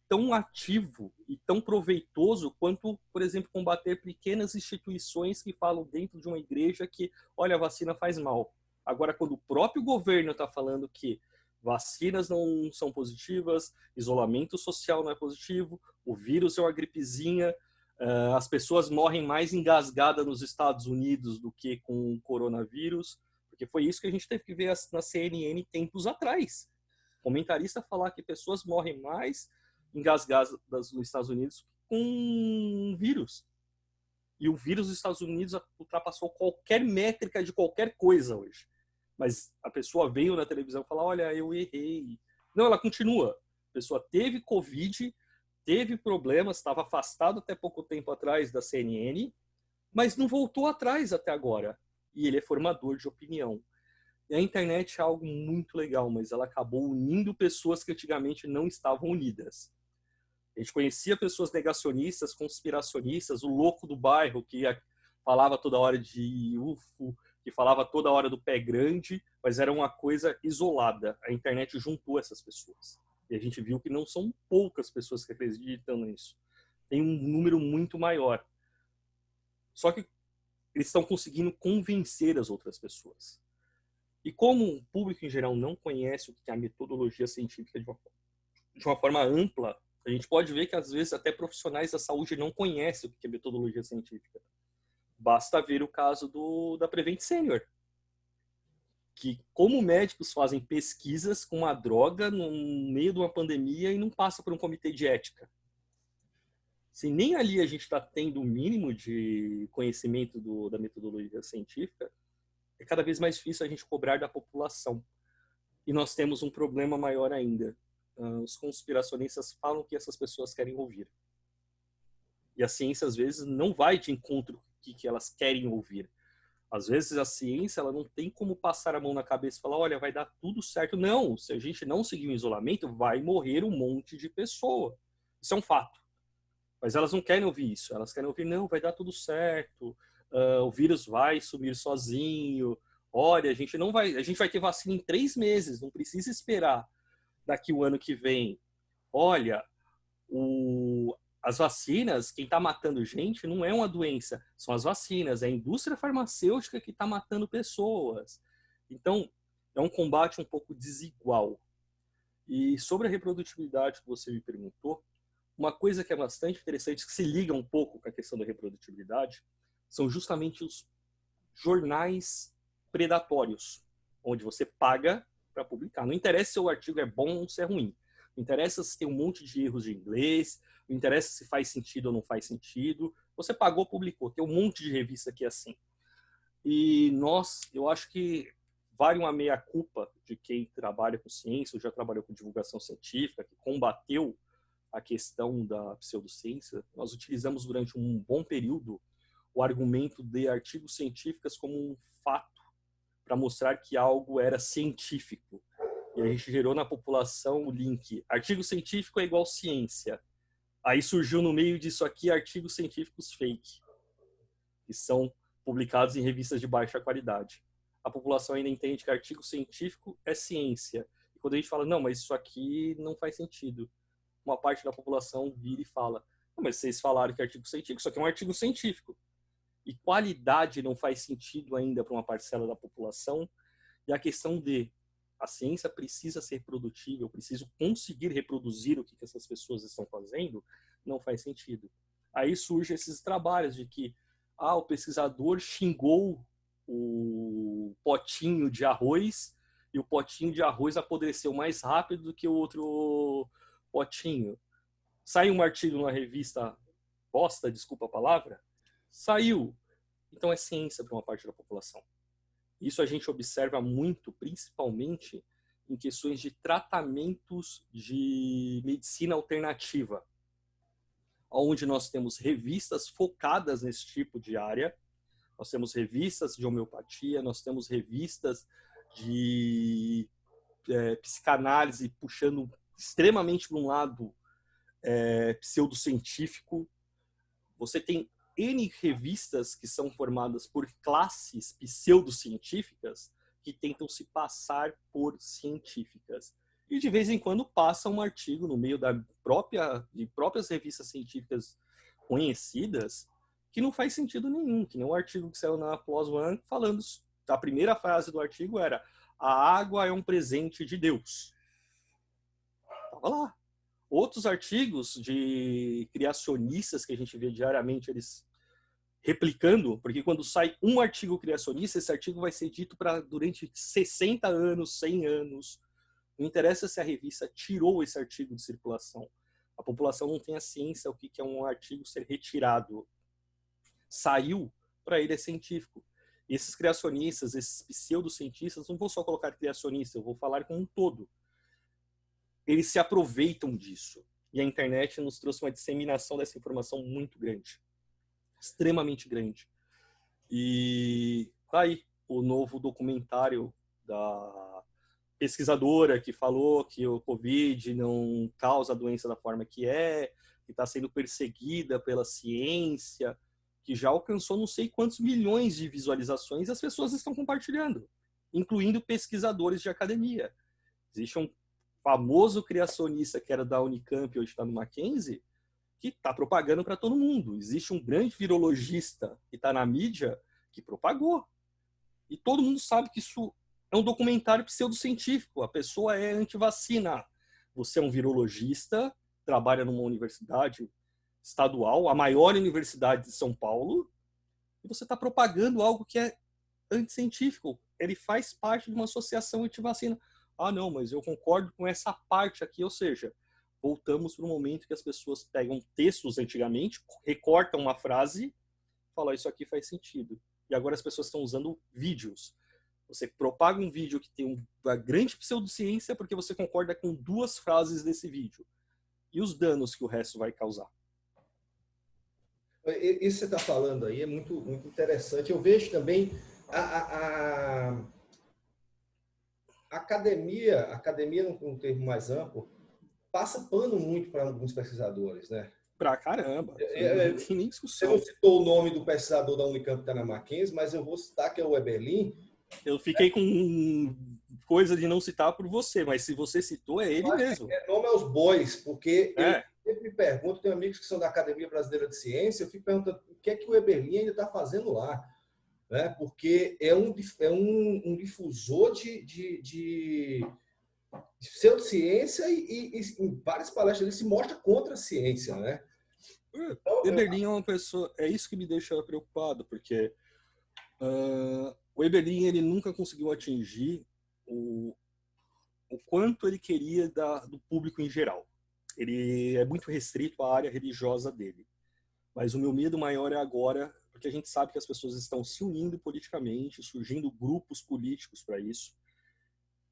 tão ativo e tão proveitoso quanto, por exemplo, combater pequenas instituições que falam dentro de uma igreja que, olha, a vacina faz mal. Agora, quando o próprio governo está falando que vacinas não são positivas, isolamento social não é positivo, o vírus é uma gripezinha, as pessoas morrem mais engasgadas nos Estados Unidos do que com o coronavírus, porque foi isso que a gente teve que ver na CNN tempos atrás. O comentarista falar que pessoas morrem mais engasgadas nos Estados Unidos com vírus. E o vírus dos Estados Unidos ultrapassou qualquer métrica de qualquer coisa hoje. Mas a pessoa veio na televisão e falou, olha, eu errei. Não, ela continua. A pessoa teve Covid, teve problemas, estava afastado até pouco tempo atrás da CNN, mas não voltou atrás até agora. E ele é formador de opinião. E a internet é algo muito legal, mas ela acabou unindo pessoas que antigamente não estavam unidas. A gente conhecia pessoas negacionistas, conspiracionistas, o louco do bairro que falava toda hora de UFO, que falava toda hora do pé grande, mas era uma coisa isolada. A internet juntou essas pessoas. E a gente viu que não são poucas pessoas que acreditam nisso. Tem um número muito maior. Só que eles estão conseguindo convencer as outras pessoas. E como o público em geral não conhece o que é a metodologia científica de uma forma ampla, a gente pode ver que às vezes até profissionais da saúde não conhecem o que é metodologia científica. Basta ver o caso da Prevent Senior, que como médicos fazem pesquisas com uma droga no meio de uma pandemia e não passa por um comitê de ética. Se nem ali a gente está tendo o mínimo de conhecimento da metodologia científica, é cada vez mais difícil a gente cobrar da população. E nós temos um problema maior ainda. Os conspiracionistas falam o que essas pessoas querem ouvir. E a ciência, às vezes, não vai de encontro com o que elas querem ouvir. Às vezes, a ciência ela não tem como passar a mão na cabeça e falar, olha, vai dar tudo certo. Não, se a gente não seguir o isolamento, vai morrer um monte de pessoa. Isso é um fato. Mas elas não querem ouvir isso. Elas querem ouvir, não, vai dar tudo certo. O vírus vai sumir sozinho. Olha, a gente vai ter vacina em 3 meses. Não precisa esperar daqui o ano que vem. Olha, as vacinas, quem está matando gente não é uma doença, são as vacinas, é a indústria farmacêutica que está matando pessoas. Então, é um combate um pouco desigual. E sobre a reprodutibilidade que você me perguntou, uma coisa que é bastante interessante, que se liga um pouco com a questão da reprodutibilidade, são justamente os jornais predatórios, onde você paga para publicar. Não interessa se o artigo é bom ou se é ruim. Não interessa se tem um monte de erros de inglês, não interessa se faz sentido ou não faz sentido. Você pagou, publicou. Tem um monte de revista aqui assim. E eu acho que vale uma meia-culpa de quem trabalha com ciência, ou já trabalhou com divulgação científica, que combateu a questão da pseudociência. Nós utilizamos durante um bom período o argumento de artigos científicos como um fato para mostrar que algo era científico. E a gente gerou na população o link artigo científico é igual ciência. Aí surgiu no meio disso aqui artigos científicos fake, que são publicados em revistas de baixa qualidade. A população ainda entende que artigo científico é ciência. E quando a gente fala, não, mas isso aqui não faz sentido, uma parte da população vira e fala, não, mas vocês falaram que é artigo científico, isso aqui é um artigo científico. E qualidade não faz sentido ainda para uma parcela da população. E a questão de a ciência precisa ser produtível, eu preciso conseguir reproduzir o que essas pessoas estão fazendo, não faz sentido. Aí surgem esses trabalhos de que o pesquisador xingou o potinho de arroz e o potinho de arroz apodreceu mais rápido do que o outro potinho. Saiu um artigo numa revista bosta, desculpa a palavra, saiu. Então é ciência para uma parte da população. Isso a gente observa muito, principalmente em questões de tratamentos de medicina alternativa, onde nós temos revistas focadas nesse tipo de área, nós temos revistas de homeopatia, nós temos revistas de psicanálise puxando extremamente para um lado pseudocientífico. Você tem N revistas que são formadas por classes pseudocientíficas que tentam se passar por científicas. E de vez em quando passa um artigo no meio de próprias revistas científicas conhecidas que não faz sentido nenhum, que nem um artigo que saiu na PLOS ONE falando, a primeira frase do artigo era a água é um presente de Deus. Estava lá. Outros artigos de criacionistas que a gente vê diariamente, eles replicando, porque quando sai um artigo criacionista, esse artigo vai ser dito durante 60 anos, 100 anos. Não interessa se a revista tirou esse artigo de circulação. A população não tem a ciência o que é um artigo ser retirado. Saiu, para ele é científico. E esses criacionistas, esses pseudocientistas, não vou só colocar criacionista, eu vou falar como um todo. Eles se aproveitam disso. E a internet nos trouxe uma disseminação dessa informação muito grande. Extremamente grande. E tá aí o novo documentário da pesquisadora que falou que o Covid não causa a doença da forma que está sendo perseguida pela ciência, que já alcançou não sei quantos milhões de visualizações, e as pessoas estão compartilhando, incluindo pesquisadores de academia. Existe um famoso criacionista que era da Unicamp, hoje está no Mackenzie, que está propagando para todo mundo. Existe um grande virologista que está na mídia que propagou. E todo mundo sabe que isso é um documentário pseudocientífico. A pessoa é antivacina. Você é um virologista, trabalha numa universidade estadual, a maior universidade de São Paulo, e você está propagando algo que é anticientífico. Ele faz parte de uma associação antivacina. Ah, não, mas eu concordo com essa parte aqui. Ou seja, voltamos para o momento que as pessoas pegam textos antigamente, recortam uma frase e falam, isso aqui faz sentido. E agora as pessoas estão usando vídeos. Você propaga um vídeo que tem uma grande pseudociência porque você concorda com 2 frases desse vídeo. E os danos que o resto vai causar? Isso que você está falando aí é muito, muito interessante. Eu vejo também a academia, num termo mais amplo, passa pano muito para alguns pesquisadores, né? Pra caramba. Não tem nem discussão. Você não citou o nome do pesquisador da Unicamp que está na Mackenzie, mas eu vou citar que é o Eberlin. Eu fiquei com coisa de não citar por você, mas se você citou, é ele mesmo. É nome aos bois, porque eu sempre me pergunto, tenho amigos que são da Academia Brasileira de Ciência, eu fico perguntando o que é que o Eberlin ainda está fazendo lá, né? Porque é um difusor de pseudociência e em várias palestras ele se mostra contra a ciência, né? Então, Eberlin é uma pessoa, é isso que me deixa preocupado, porque o Eberlin ele nunca conseguiu atingir o quanto ele queria do público em geral. Ele é muito restrito à área religiosa dele. Mas o meu medo maior é agora, porque a gente sabe que as pessoas estão se unindo politicamente, surgindo grupos políticos para isso,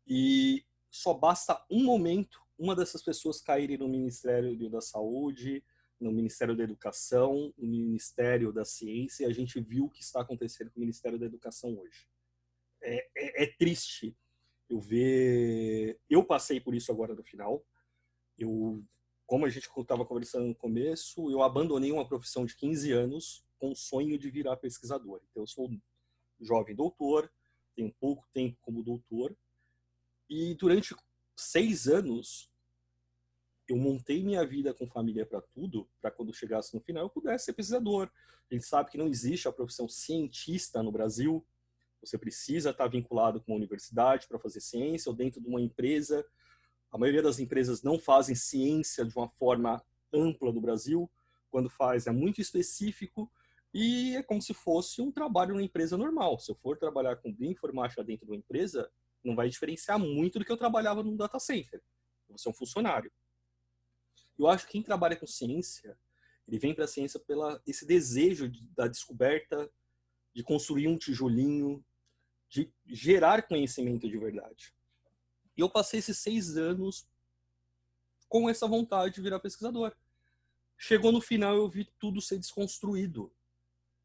e só basta um momento, uma dessas pessoas caírem no Ministério da Saúde, no Ministério da Educação, no Ministério da Ciência, e a gente viu o que está acontecendo com o Ministério da Educação hoje. É triste eu passei por isso agora no final. Como a gente estava conversando no começo, eu abandonei uma profissão de 15 anos com o sonho de virar pesquisador. Então, eu sou jovem doutor, tenho pouco tempo como doutor, e durante 6 anos eu montei minha vida com família para tudo, para quando chegasse no final eu pudesse ser pesquisador. A gente sabe que não existe a profissão cientista no Brasil. Você precisa estar vinculado com uma universidade para fazer ciência ou dentro de uma empresa. A maioria das empresas não fazem ciência de uma forma ampla no Brasil. Quando faz, é muito específico e é como se fosse um trabalho numa empresa normal. Se eu for trabalhar com bioinformática dentro de uma empresa, não vai diferenciar muito do que eu trabalhava num data center. Você é um funcionário. Eu acho que quem trabalha com ciência, ele vem para a ciência pela esse desejo da descoberta, de construir um tijolinho, de gerar conhecimento de verdade. E eu passei esses 6 anos com essa vontade de virar pesquisador. Chegou no final, eu vi tudo ser desconstruído.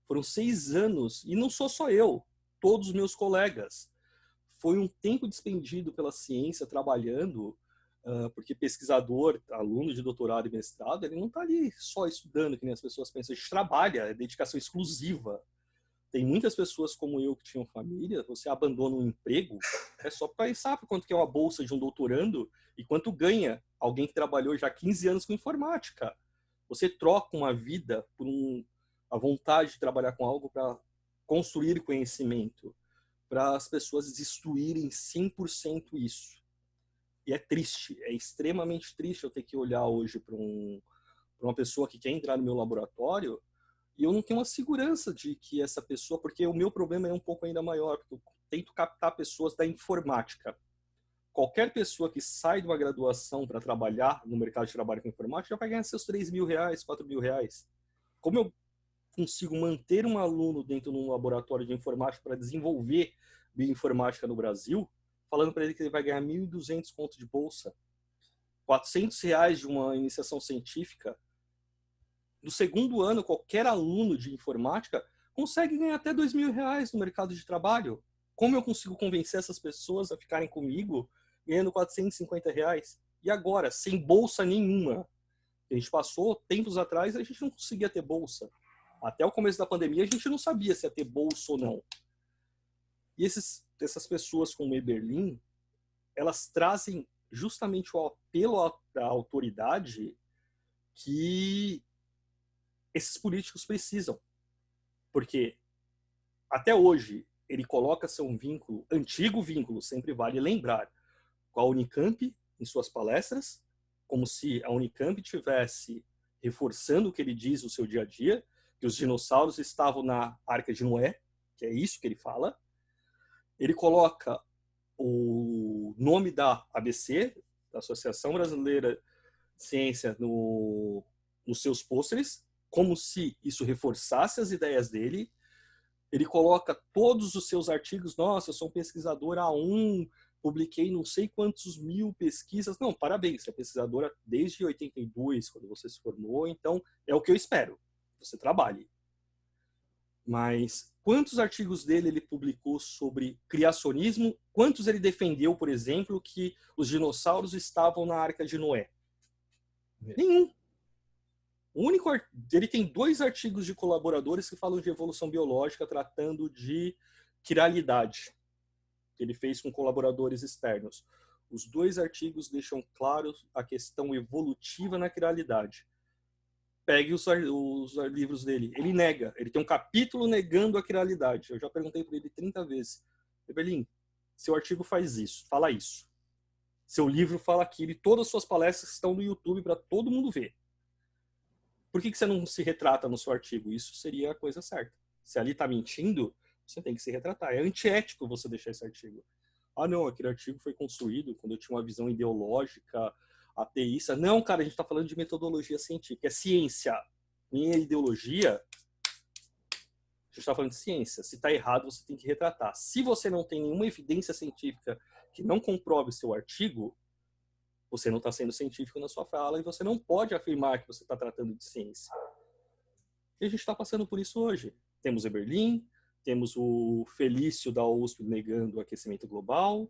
Foram 6 anos, e não sou só eu, todos os meus colegas. Foi um tempo despendido pela ciência, trabalhando, porque pesquisador, aluno de doutorado e mestrado, ele não está ali só estudando, que nem as pessoas pensam. A gente trabalha, é dedicação exclusiva. Tem muitas pessoas como eu que tinham família, você abandona um emprego, é só para pensar quanto que é uma bolsa de um doutorando e quanto ganha alguém que trabalhou já 15 anos com informática. Você troca uma vida por a vontade de trabalhar com algo para construir conhecimento, para as pessoas destruírem 100% isso. E é triste, é extremamente triste eu ter que olhar hoje para uma pessoa que quer entrar no meu laboratório e eu não tenho uma segurança de que essa pessoa, porque o meu problema é um pouco ainda maior, porque eu tento captar pessoas da informática. Qualquer pessoa que sai de uma graduação para trabalhar no mercado de trabalho com informática já vai ganhar seus R$3.000, R$4.000. Como eu consigo manter um aluno dentro de um laboratório de informática para desenvolver bioinformática no Brasil, falando para ele que ele vai ganhar R$1.200 de bolsa, R$400 de uma iniciação científica? No segundo ano, qualquer aluno de informática consegue ganhar até R$2.000 no mercado de trabalho. Como eu consigo convencer essas pessoas a ficarem comigo ganhando R$ 450. E agora, sem bolsa nenhuma? A gente passou tempos atrás, a gente não conseguia ter bolsa. Até o começo da pandemia, a gente não sabia se ia ter bolsa ou não. E essas pessoas como Eberlin, elas trazem justamente o apelo à autoridade que esses políticos precisam. Porque, até hoje, ele coloca seu vínculo, antigo vínculo, sempre vale lembrar, com a Unicamp em suas palestras, como se a Unicamp tivesse reforçando o que ele diz no seu dia a dia, que os dinossauros estavam na Arca de Noé, que é isso que ele fala. Ele coloca o nome da ABC, da Associação Brasileira de Ciência, nos seus pôsteres, como se isso reforçasse as ideias dele. Ele coloca todos os seus artigos, nossa, eu sou um pesquisador A1, publiquei não sei quantos mil pesquisas. Não, parabéns, você é pesquisadora desde 82, quando você se formou, então é o que eu espero, você trabalhe. Mas quantos artigos dele ele publicou sobre criacionismo? Quantos ele defendeu, por exemplo, que os dinossauros estavam na Arca de Noé? Nenhum. Ele tem 2 artigos de colaboradores que falam de evolução biológica tratando de quiralidade, que ele fez com colaboradores externos. Os 2 artigos deixam claro a questão evolutiva na quiralidade. Pegue os livros dele. Ele nega. Ele tem um capítulo negando a quiralidade. Eu já perguntei para ele 30 vezes. Eberlin, seu artigo faz isso, fala isso. Seu livro fala aquilo e todas as suas palestras estão no YouTube para todo mundo ver. Por que você não se retrata no seu artigo? Isso seria a coisa certa. Se ali está mentindo, você tem que se retratar. É antiético você deixar esse artigo. Ah, não, aquele artigo foi construído quando eu tinha uma visão ideológica, ateísta. Não, cara, a gente está falando de metodologia científica. É ciência. Minha ideologia, a gente está falando de ciência. Se está errado, você tem que retratar. Se você não tem nenhuma evidência científica que não comprove seu artigo, você não está sendo científico na sua fala e você não pode afirmar que você está tratando de ciência. E a gente está passando por isso hoje. Temos Eberlin, temos o Felício da USP negando o aquecimento global,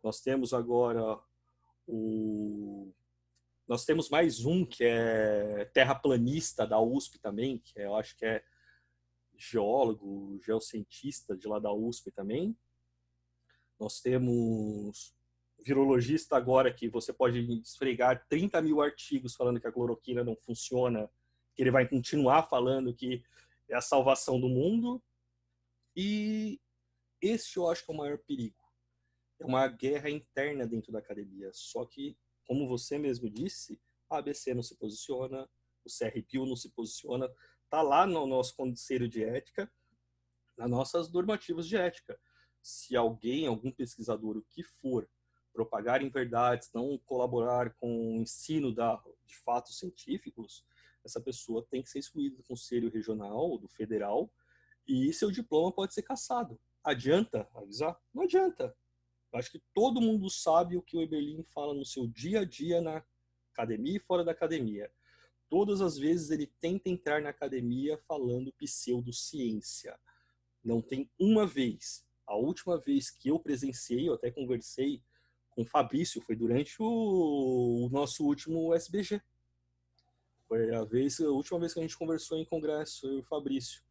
nós temos agora nós temos mais um que é terraplanista da USP também, que eu acho que é geólogo, geocientista de lá da USP também. Nós temos virologista agora que você pode esfregar 30 mil artigos falando que a cloroquina não funciona, que ele vai continuar falando que é a salvação do mundo. E esse eu acho que é o maior perigo. É uma guerra interna dentro da academia. Só que, como você mesmo disse, a ABC não se posiciona, o CRPU não se posiciona, está lá no nosso conselho de ética, nas nossas normativas de ética. Se alguém, algum pesquisador, o que for, propagar inverdades, não colaborar com o ensino de fatos científicos, essa pessoa tem que ser excluída do conselho regional, do federal, e seu diploma pode ser cassado. Adianta avisar? Não adianta. Acho que todo mundo sabe o que o Eberlin fala no seu dia a dia na academia e fora da academia. Todas as vezes ele tenta entrar na academia falando pseudociência. Não tem uma vez. A última vez que eu presenciei, eu até conversei com o Fabrício, foi durante o nosso último SBG. Foi a última vez que a gente conversou em congresso, eu e o Fabrício.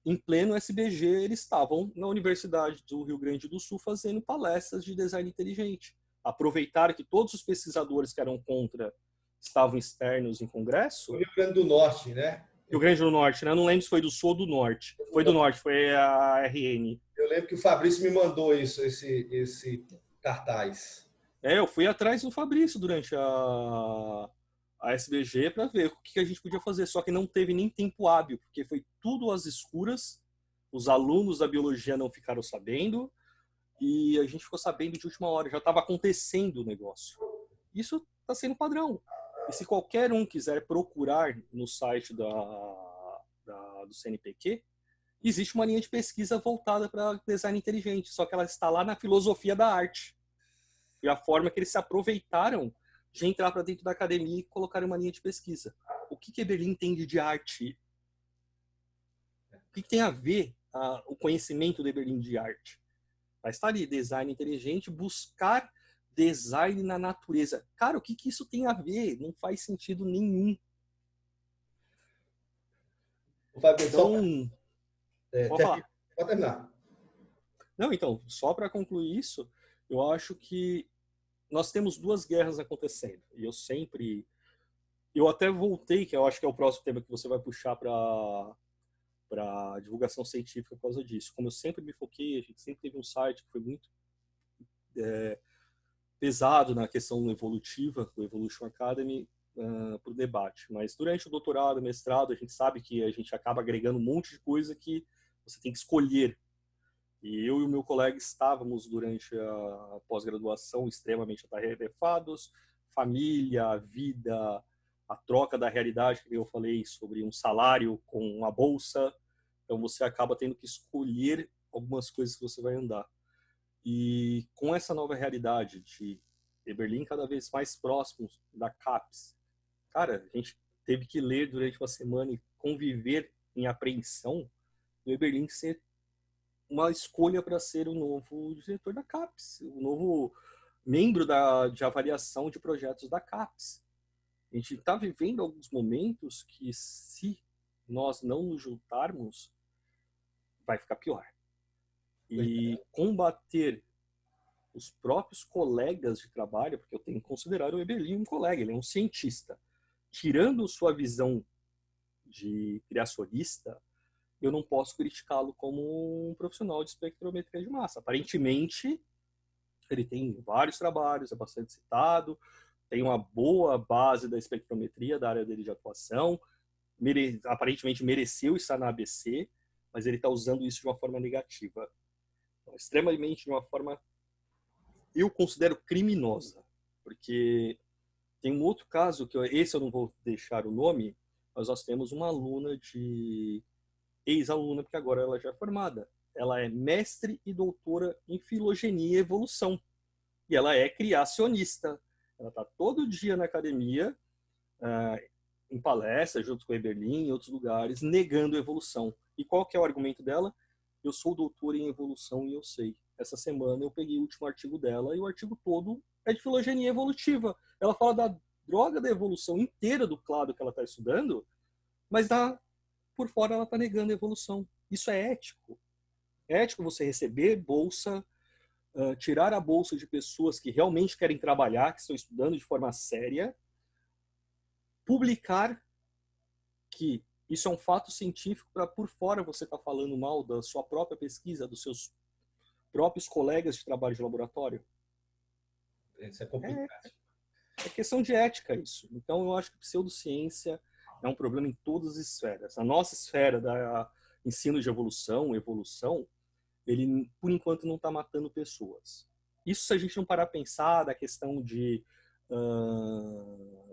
Em pleno SBG, eles estavam na Universidade do Rio Grande do Sul fazendo palestras de design inteligente. Aproveitaram que todos os pesquisadores que eram contra estavam externos em congresso. Rio Grande do Norte, né? Rio Grande do Norte, né? Eu não lembro se foi do Sul ou do Norte. Foi do Norte, foi a RN. Eu lembro que o Fabrício me mandou esse cartaz. Eu fui atrás do Fabrício durante a SBG para ver o que a gente podia fazer, só que não teve nem tempo hábil, porque foi tudo às escuras, os alunos da biologia não ficaram sabendo, e a gente ficou sabendo de última hora, já estava acontecendo o negócio. Isso está sendo padrão. E se qualquer um quiser procurar no site do CNPq, existe uma linha de pesquisa voltada para design inteligente, só que ela está lá na filosofia da arte. E a forma que eles se aproveitaram de entrar para dentro da academia e colocar uma linha de pesquisa. O que Eberlin entende de arte? O que tem a ver o conhecimento do Eberlin de arte? Vai estar ali, design inteligente, buscar design na natureza. Cara, o que isso tem a ver? Não faz sentido nenhum. Fábio, Então, pode falar. Pode terminar. Não, então, só para concluir isso, eu acho que nós temos duas guerras acontecendo. E eu até voltei, que eu acho que é o próximo tema que você vai puxar para divulgação científica por causa disso. Como eu sempre me foquei, a gente sempre teve um site que foi muito pesado na questão evolutiva, o Evolution Academy, para o debate. Mas durante o doutorado, mestrado, a gente sabe que a gente acaba agregando um monte de coisa que você tem que escolher. E eu e o meu colega estávamos, durante a pós-graduação, extremamente atarefados, família, vida, a troca da realidade, que eu falei sobre um salário com uma bolsa. Então você acaba tendo que escolher algumas coisas que você vai andar. E com essa nova realidade de Eberlin cada vez mais próximo da CAPES, cara, a gente teve que ler durante uma semana e conviver em apreensão do Eberlin ser uma escolha para ser o novo diretor da CAPES, o novo membro de avaliação de projetos da CAPES. A gente está vivendo alguns momentos que, se nós não nos juntarmos, vai ficar pior. E combater os próprios colegas de trabalho, porque eu tenho que considerar o Eberlin um colega, ele é um cientista. Tirando sua visão de criacionista, eu não posso criticá-lo como um profissional de espectrometria de massa. Aparentemente, ele tem vários trabalhos, é bastante citado, tem uma boa base da espectrometria da área dele de atuação, aparentemente mereceu estar na ABC, mas ele está usando isso de uma forma negativa. Então, extremamente de uma forma, eu considero criminosa, porque tem um outro caso, esse eu não vou deixar o nome, mas nós temos uma aluna ex-aluna, porque agora ela já é formada. Ela é mestre e doutora em filogenia e evolução. E ela é criacionista. Ela está todo dia na academia, em palestras, junto com a Eberlin, em outros lugares, negando a evolução. E qual que é o argumento dela? Eu sou doutora em evolução e eu sei. Essa semana eu peguei o último artigo dela e o artigo todo é de filogenia evolutiva. Ela fala da droga da evolução inteira do clado que ela está estudando, mas por fora ela está negando a evolução. Isso é ético. É ético você receber bolsa, tirar a bolsa de pessoas que realmente querem trabalhar, que estão estudando de forma séria, publicar que isso é um fato científico para por fora você estar falando mal da sua própria pesquisa, dos seus próprios colegas de trabalho de laboratório. Isso é complicado. É questão de ética isso. Então eu acho que pseudociência é um problema em todas as esferas. A nossa esfera da ensino de evolução, ele, por enquanto, não está matando pessoas. Isso se a gente não parar a pensar da questão de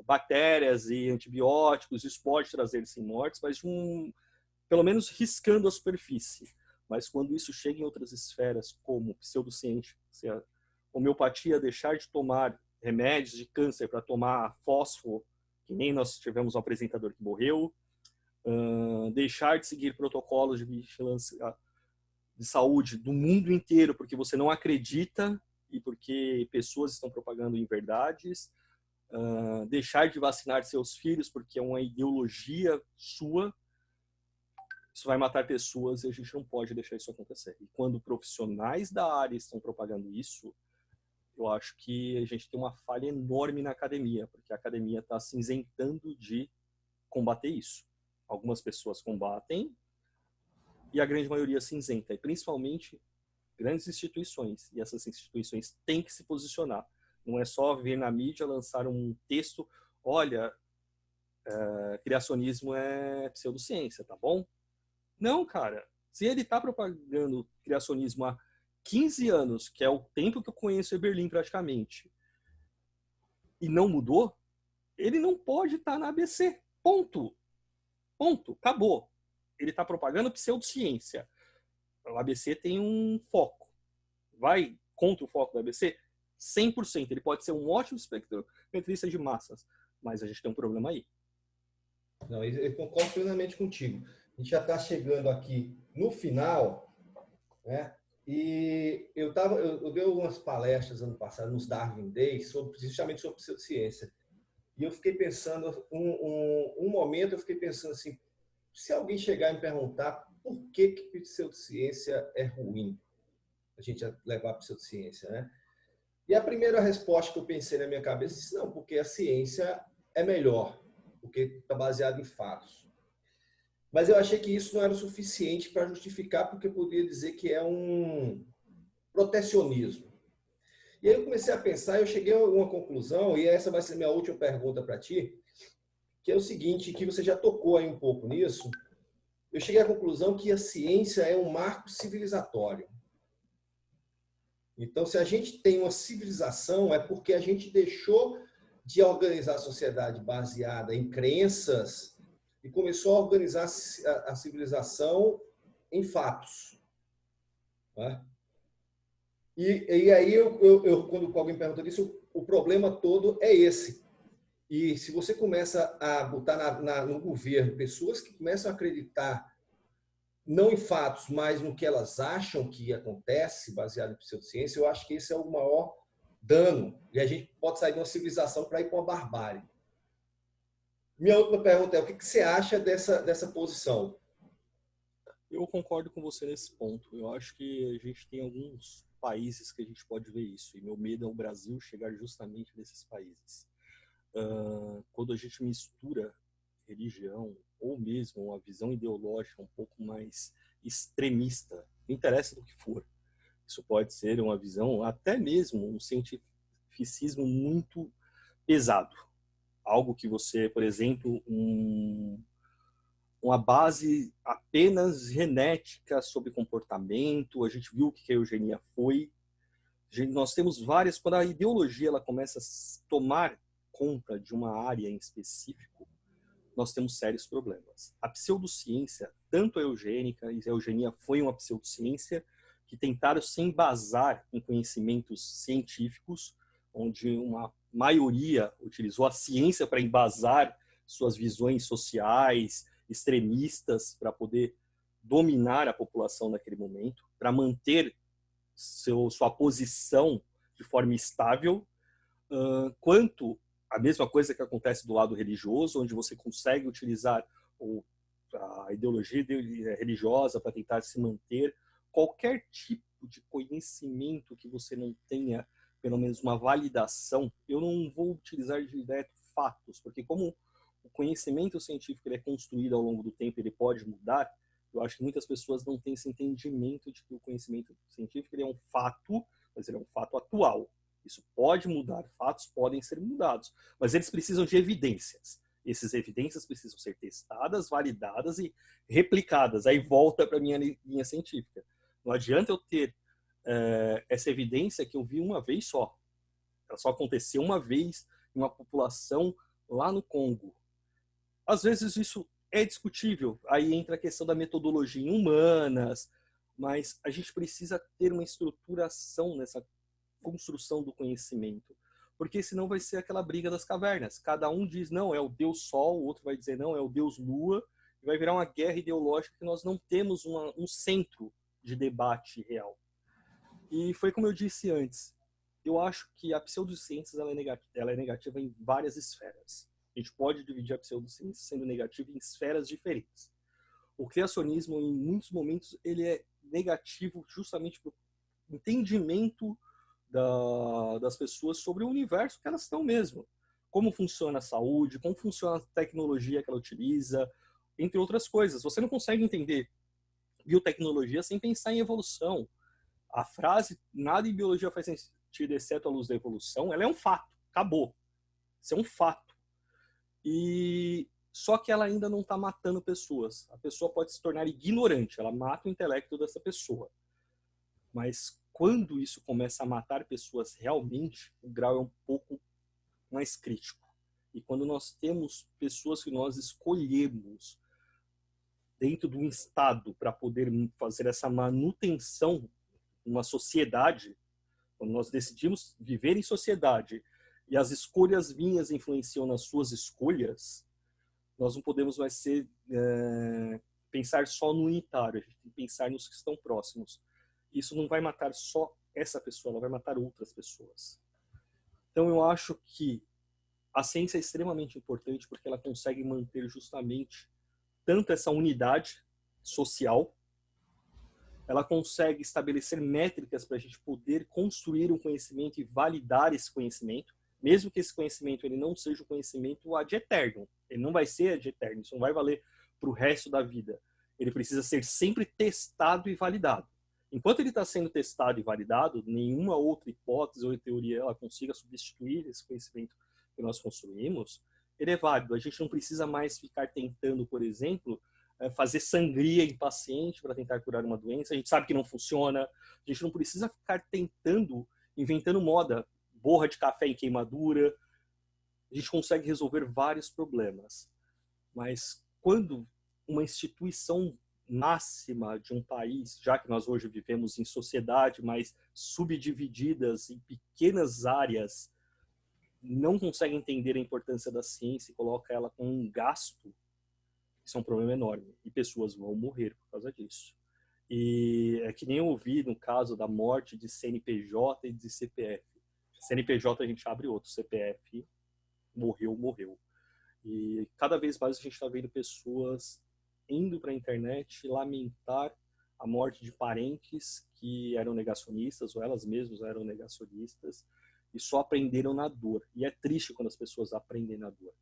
bactérias e antibióticos, isso pode trazer, sim, mortes, mas pelo menos riscando a superfície. Mas quando isso chega em outras esferas, como pseudociência, homeopatia, deixar de tomar remédios de câncer para tomar fósforo, que nem nós tivemos um apresentador que morreu, deixar de seguir protocolos de vigilância de saúde do mundo inteiro porque você não acredita e porque pessoas estão propagando inverdades, deixar de vacinar seus filhos porque é uma ideologia sua, isso vai matar pessoas e a gente não pode deixar isso acontecer. E quando profissionais da área estão propagando isso, eu acho que a gente tem uma falha enorme na academia, porque a academia está se isentando de combater isso. Algumas pessoas combatem e a grande maioria se isenta, e principalmente grandes instituições. E essas instituições têm que se posicionar. Não é só vir na mídia lançar um texto, olha, criacionismo é pseudociência, tá bom? Não, cara. Se ele está propagando criacionismo há 15 anos, que é o tempo que eu conheço Eberlin praticamente, e não mudou, ele não pode estar na ABC. Ponto. Ponto. Acabou. Ele está propagando pseudociência. O ABC tem um foco. Vai contra o foco do ABC? 100%. Ele pode ser um ótimo espectrometrista de massas, mas a gente tem um problema aí. Não, eu concordo plenamente contigo. A gente já está chegando aqui no final, né? E eu dei algumas palestras ano passado nos Darwin Days, justamente sobre pseudociência. E eu fiquei pensando, um momento eu fiquei pensando assim, se alguém chegar e me perguntar por que pseudociência é ruim, a gente levar a pseudociência, né? E a primeira resposta que eu pensei na minha cabeça disse, não, porque a ciência é melhor, porque está baseada em fatos. Mas eu achei que isso não era o suficiente para justificar, porque eu poderia dizer que é um protecionismo. E aí eu comecei a pensar, eu cheguei a uma conclusão, e essa vai ser minha última pergunta para ti, que é o seguinte, que você já tocou aí um pouco nisso. Eu cheguei à conclusão que a ciência é um marco civilizatório. Então, se a gente tem uma civilização, é porque a gente deixou de organizar a sociedade baseada em crenças e começou a organizar a civilização em fatos. Né? E aí, quando alguém pergunta disso, o problema todo é esse. E se você começa a botar no governo pessoas que começam a acreditar não em fatos, mas no que elas acham que acontece, baseado em pseudociência, eu acho que esse é o maior dano. E a gente pode sair de uma civilização para ir para uma barbárie. Minha última pergunta é, o que você acha dessa posição? Eu concordo com você nesse ponto. Eu acho que a gente tem alguns países que a gente pode ver isso. E meu medo é o Brasil chegar justamente nesses países. Quando a gente mistura religião ou mesmo uma visão ideológica um pouco mais extremista, não interessa do que for. Isso pode ser uma visão, até mesmo um cientificismo muito pesado. Algo que você, por exemplo, uma base apenas genética sobre comportamento. A gente viu o que a eugenia foi. Nós temos várias, quando a ideologia ela começa a tomar conta de uma área em específico, nós temos sérios problemas. A pseudociência, tanto a eugênica, e a eugenia foi uma pseudociência, que tentaram se embasar em conhecimentos científicos, onde uma maioria utilizou a ciência para embasar suas visões sociais, extremistas, para poder dominar a população naquele momento, para manter sua posição de forma estável, quanto a mesma coisa que acontece do lado religioso, onde você consegue utilizar a ideologia religiosa para tentar se manter. Qualquer tipo de conhecimento que você não tenha, pelo menos uma validação, eu não vou utilizar direto fatos, porque como o conhecimento científico ele é construído ao longo do tempo, ele pode mudar, eu acho que muitas pessoas não têm esse entendimento de que o conhecimento científico ele é um fato, mas ele é um fato atual. Isso pode mudar, fatos podem ser mudados, mas eles precisam de evidências. Essas evidências precisam ser testadas, validadas e replicadas. Aí volta para a minha linha científica. Não adianta eu ter essa evidência que eu vi uma vez só. Ela só aconteceu uma vez em uma população lá no Congo. Às vezes isso é discutível. Aí entra a questão da metodologia em humanas, mas a gente precisa ter uma estruturação nessa construção do conhecimento, porque senão vai ser aquela briga das cavernas. Cada um diz, não, é o Deus Sol, o outro vai dizer, não, é o Deus Lua, e vai virar uma guerra ideológica que nós não temos um centro de debate real. E foi como eu disse antes, eu acho que a pseudociência ela é negativa em várias esferas. A gente pode dividir a pseudociência sendo negativa em esferas diferentes. O criacionismo, em muitos momentos, ele é negativo justamente por entendimento das pessoas sobre o universo que elas estão mesmo. Como funciona a saúde, como funciona a tecnologia que ela utiliza, entre outras coisas. Você não consegue entender biotecnologia sem pensar em evolução. A frase, nada em biologia faz sentido exceto a luz da evolução, ela é um fato, acabou. Isso é um fato. E só que ela ainda não está matando pessoas. A pessoa pode se tornar ignorante, ela mata o intelecto dessa pessoa. Mas quando isso começa a matar pessoas realmente, o grau é um pouco mais crítico. E quando nós temos pessoas que nós escolhemos dentro de um Estado para poder fazer essa manutenção numa sociedade, quando nós decidimos viver em sociedade e as escolhas minhas influenciam nas suas escolhas, nós não podemos mais pensar só no unitário, a gente tem que pensar nos que estão próximos. isso não vai matar só essa pessoa, ela vai matar outras pessoas. Então eu acho que a ciência é extremamente importante porque ela consegue manter justamente tanto essa unidade social, ela consegue estabelecer métricas para a gente poder construir um conhecimento e validar esse conhecimento, mesmo que esse conhecimento ele não seja o conhecimento ad eterno. Ele não vai ser ad eterno, isso não vai valer para o resto da vida. Ele precisa ser sempre testado e validado. Enquanto ele está sendo testado e validado, nenhuma outra hipótese ou teoria ela consiga substituir esse conhecimento que nós construímos, ele é válido. A gente não precisa mais ficar tentando, por exemplo, fazer sangria em paciente para tentar curar uma doença. A gente sabe que não funciona. A gente não precisa ficar tentando, inventando moda, borra de café em queimadura. A gente consegue resolver vários problemas. Mas quando uma instituição máxima de um país, já que nós hoje vivemos em sociedade, mas subdivididas em pequenas áreas, não consegue entender a importância da ciência e coloca ela com um gasto, isso é um problema enorme. E pessoas vão morrer por causa disso. E é que nem eu ouvi no caso da morte de CNPJ e de CPF. CNPJ a gente abre outro, CPF morreu. E cada vez mais a gente está vendo pessoas indo para a internet lamentar a morte de parentes que eram negacionistas, ou elas mesmas eram negacionistas, e só aprenderam na dor. E é triste quando as pessoas aprendem na dor.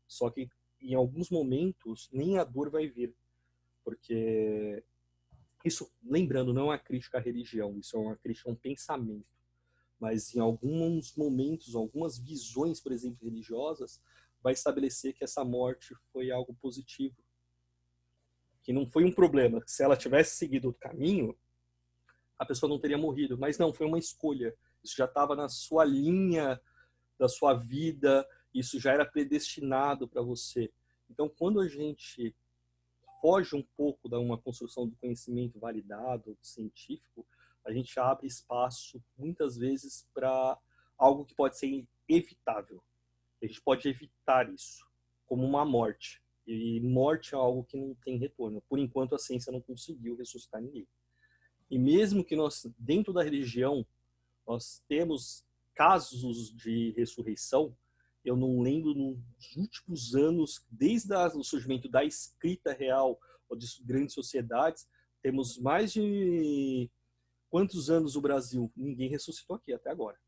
Só que em alguns momentos nem a dor vai vir, porque isso, lembrando, não é uma crítica à religião, isso é uma crítica a um pensamento. Mas em alguns momentos, algumas visões, por exemplo, religiosas, vai estabelecer que essa morte foi algo positivo, que não foi um problema. Se ela tivesse seguido outro caminho, a pessoa não teria morrido. Mas não, foi uma escolha. Isso já estava na sua linha da sua vida, isso já era predestinado para você. Então, quando a gente foge um pouco da uma construção do conhecimento validado, científico, a gente abre espaço, muitas vezes, para algo que pode ser evitável. A gente pode evitar isso, como uma morte. E morte é algo que não tem retorno. Por enquanto, a ciência não conseguiu ressuscitar ninguém. E mesmo que nós, dentro da religião, nós temos casos de ressurreição, eu não lembro nos últimos anos, desde o surgimento da escrita real ou de grandes sociedades, temos mais de quantos anos o Brasil? Ninguém ressuscitou aqui até agora.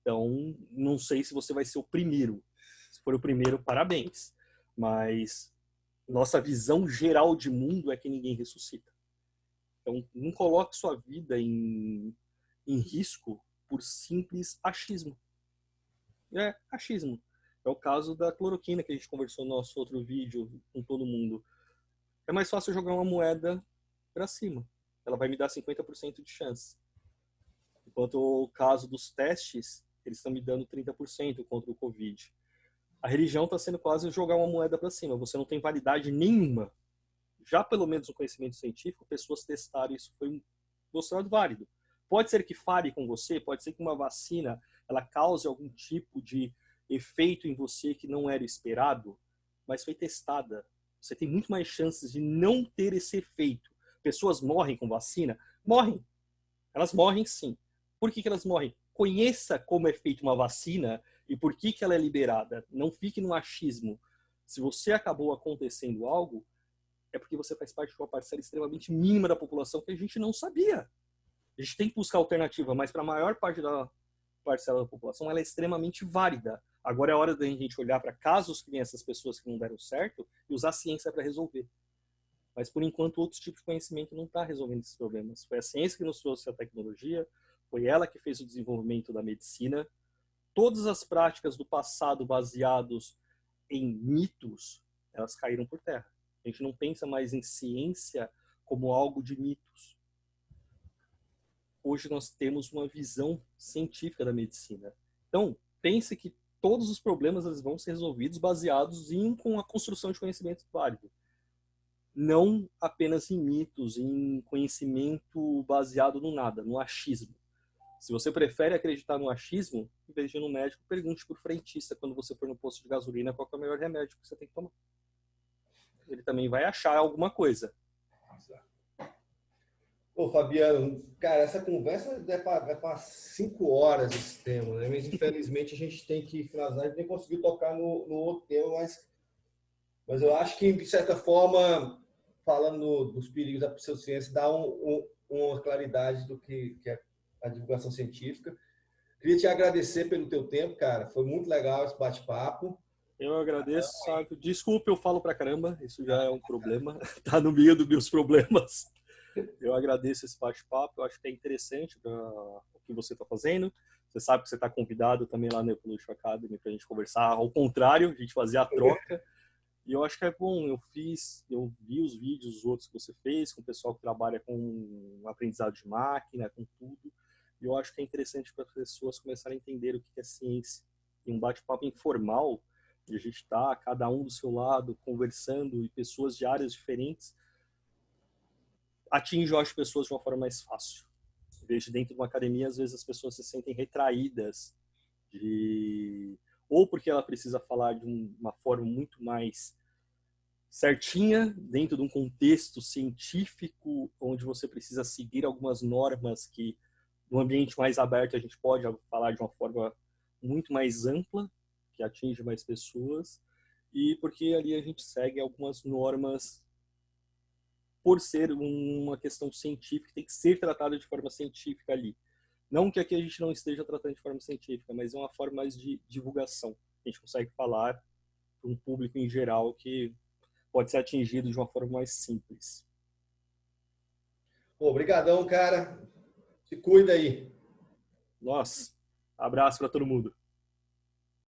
Então, não sei se você vai ser o primeiro. Se for o primeiro, parabéns. Mas nossa visão geral de mundo é que ninguém ressuscita. Então, não coloque sua vida em risco por simples achismo. É achismo. É o caso da cloroquina que a gente conversou no nosso outro vídeo com todo mundo. É mais fácil jogar uma moeda para cima. Ela vai me dar 50% de chance. Enquanto o caso dos testes, eles estão me dando 30% contra o Covid. A religião está sendo quase jogar uma moeda para cima. Você não tem validade nenhuma. Já pelo menos no conhecimento científico, pessoas testaram isso, foi mostrado válido. Pode ser que fale com você, pode ser que uma vacina ela cause algum tipo de efeito em você que não era esperado, mas foi testada. Você tem muito mais chances de não ter esse efeito. Pessoas morrem com vacina? Morrem. Elas morrem sim. Por que elas morrem? Conheça como é feita uma vacina e por que ela é liberada. Não fique no achismo. Se você acabou acontecendo algo, é porque você faz parte de uma parcela extremamente mínima da população que a gente não sabia. A gente tem que buscar alternativa, mas para a maior parte da parcela da população, ela é extremamente válida. Agora é a hora da gente olhar para casos que nem essas pessoas que não deram certo e usar a ciência para resolver. Mas, por enquanto, outros tipos de conhecimento não está resolvendo esses problemas. Foi a ciência que nos trouxe a tecnologia, foi ela que fez o desenvolvimento da medicina. Todas as práticas do passado baseados em mitos, elas caíram por terra. A gente não pensa mais em ciência como algo de mitos. Hoje nós temos uma visão científica da medicina. Então, pense que todos os problemas eles vão ser resolvidos baseados com a construção de conhecimento válido. Não apenas em mitos, em conhecimento baseado no nada, no achismo. Se você prefere acreditar no achismo, em vez de ir no médico, pergunte para o frentista quando você for no posto de gasolina qual é o melhor remédio que você tem que tomar. Ele também vai achar alguma coisa. Ô, Fabiano, cara, essa conversa é para 5 horas esse tema, né? Mas infelizmente a gente tem que finalizar, a gente nem conseguiu tocar no outro tema, mas eu acho que, de certa forma, falando dos perigos da pseudociência, dá uma claridade do que é a divulgação científica. Queria te agradecer pelo teu tempo, cara. Foi muito legal esse bate-papo. Eu agradeço, sabe? Desculpa, eu falo pra caramba, isso já é um problema, tá no meio dos meus problemas. Eu agradeço esse bate-papo, eu acho que é interessante o que você está fazendo. Você sabe que você está convidado também lá na Evolution Academy para a gente conversar. Ao contrário, a gente fazer a troca. E eu acho que é bom. Eu vi os vídeos, os outros que você fez, com o pessoal que trabalha com aprendizado de máquina, com tudo. E eu acho que é interessante para as pessoas começarem a entender o que é ciência. E um bate-papo informal, de a gente está, cada um do seu lado, conversando, e pessoas de áreas diferentes, atinge, eu acho, pessoas de uma forma mais fácil. Vejo dentro de uma academia, às vezes as pessoas se sentem retraídas, ou porque ela precisa falar de uma forma muito mais certinha, dentro de um contexto científico, onde você precisa seguir algumas normas que, no ambiente mais aberto, a gente pode falar de uma forma muito mais ampla, que atinge mais pessoas, e porque ali a gente segue algumas normas por ser uma questão científica, tem que ser tratada de forma científica ali. Não que aqui a gente não esteja tratando de forma científica, mas é uma forma mais de divulgação. A gente consegue falar para um público em geral que pode ser atingido de uma forma mais simples. Obrigadão, cara. Se cuida aí. Nossa, abraço para todo mundo.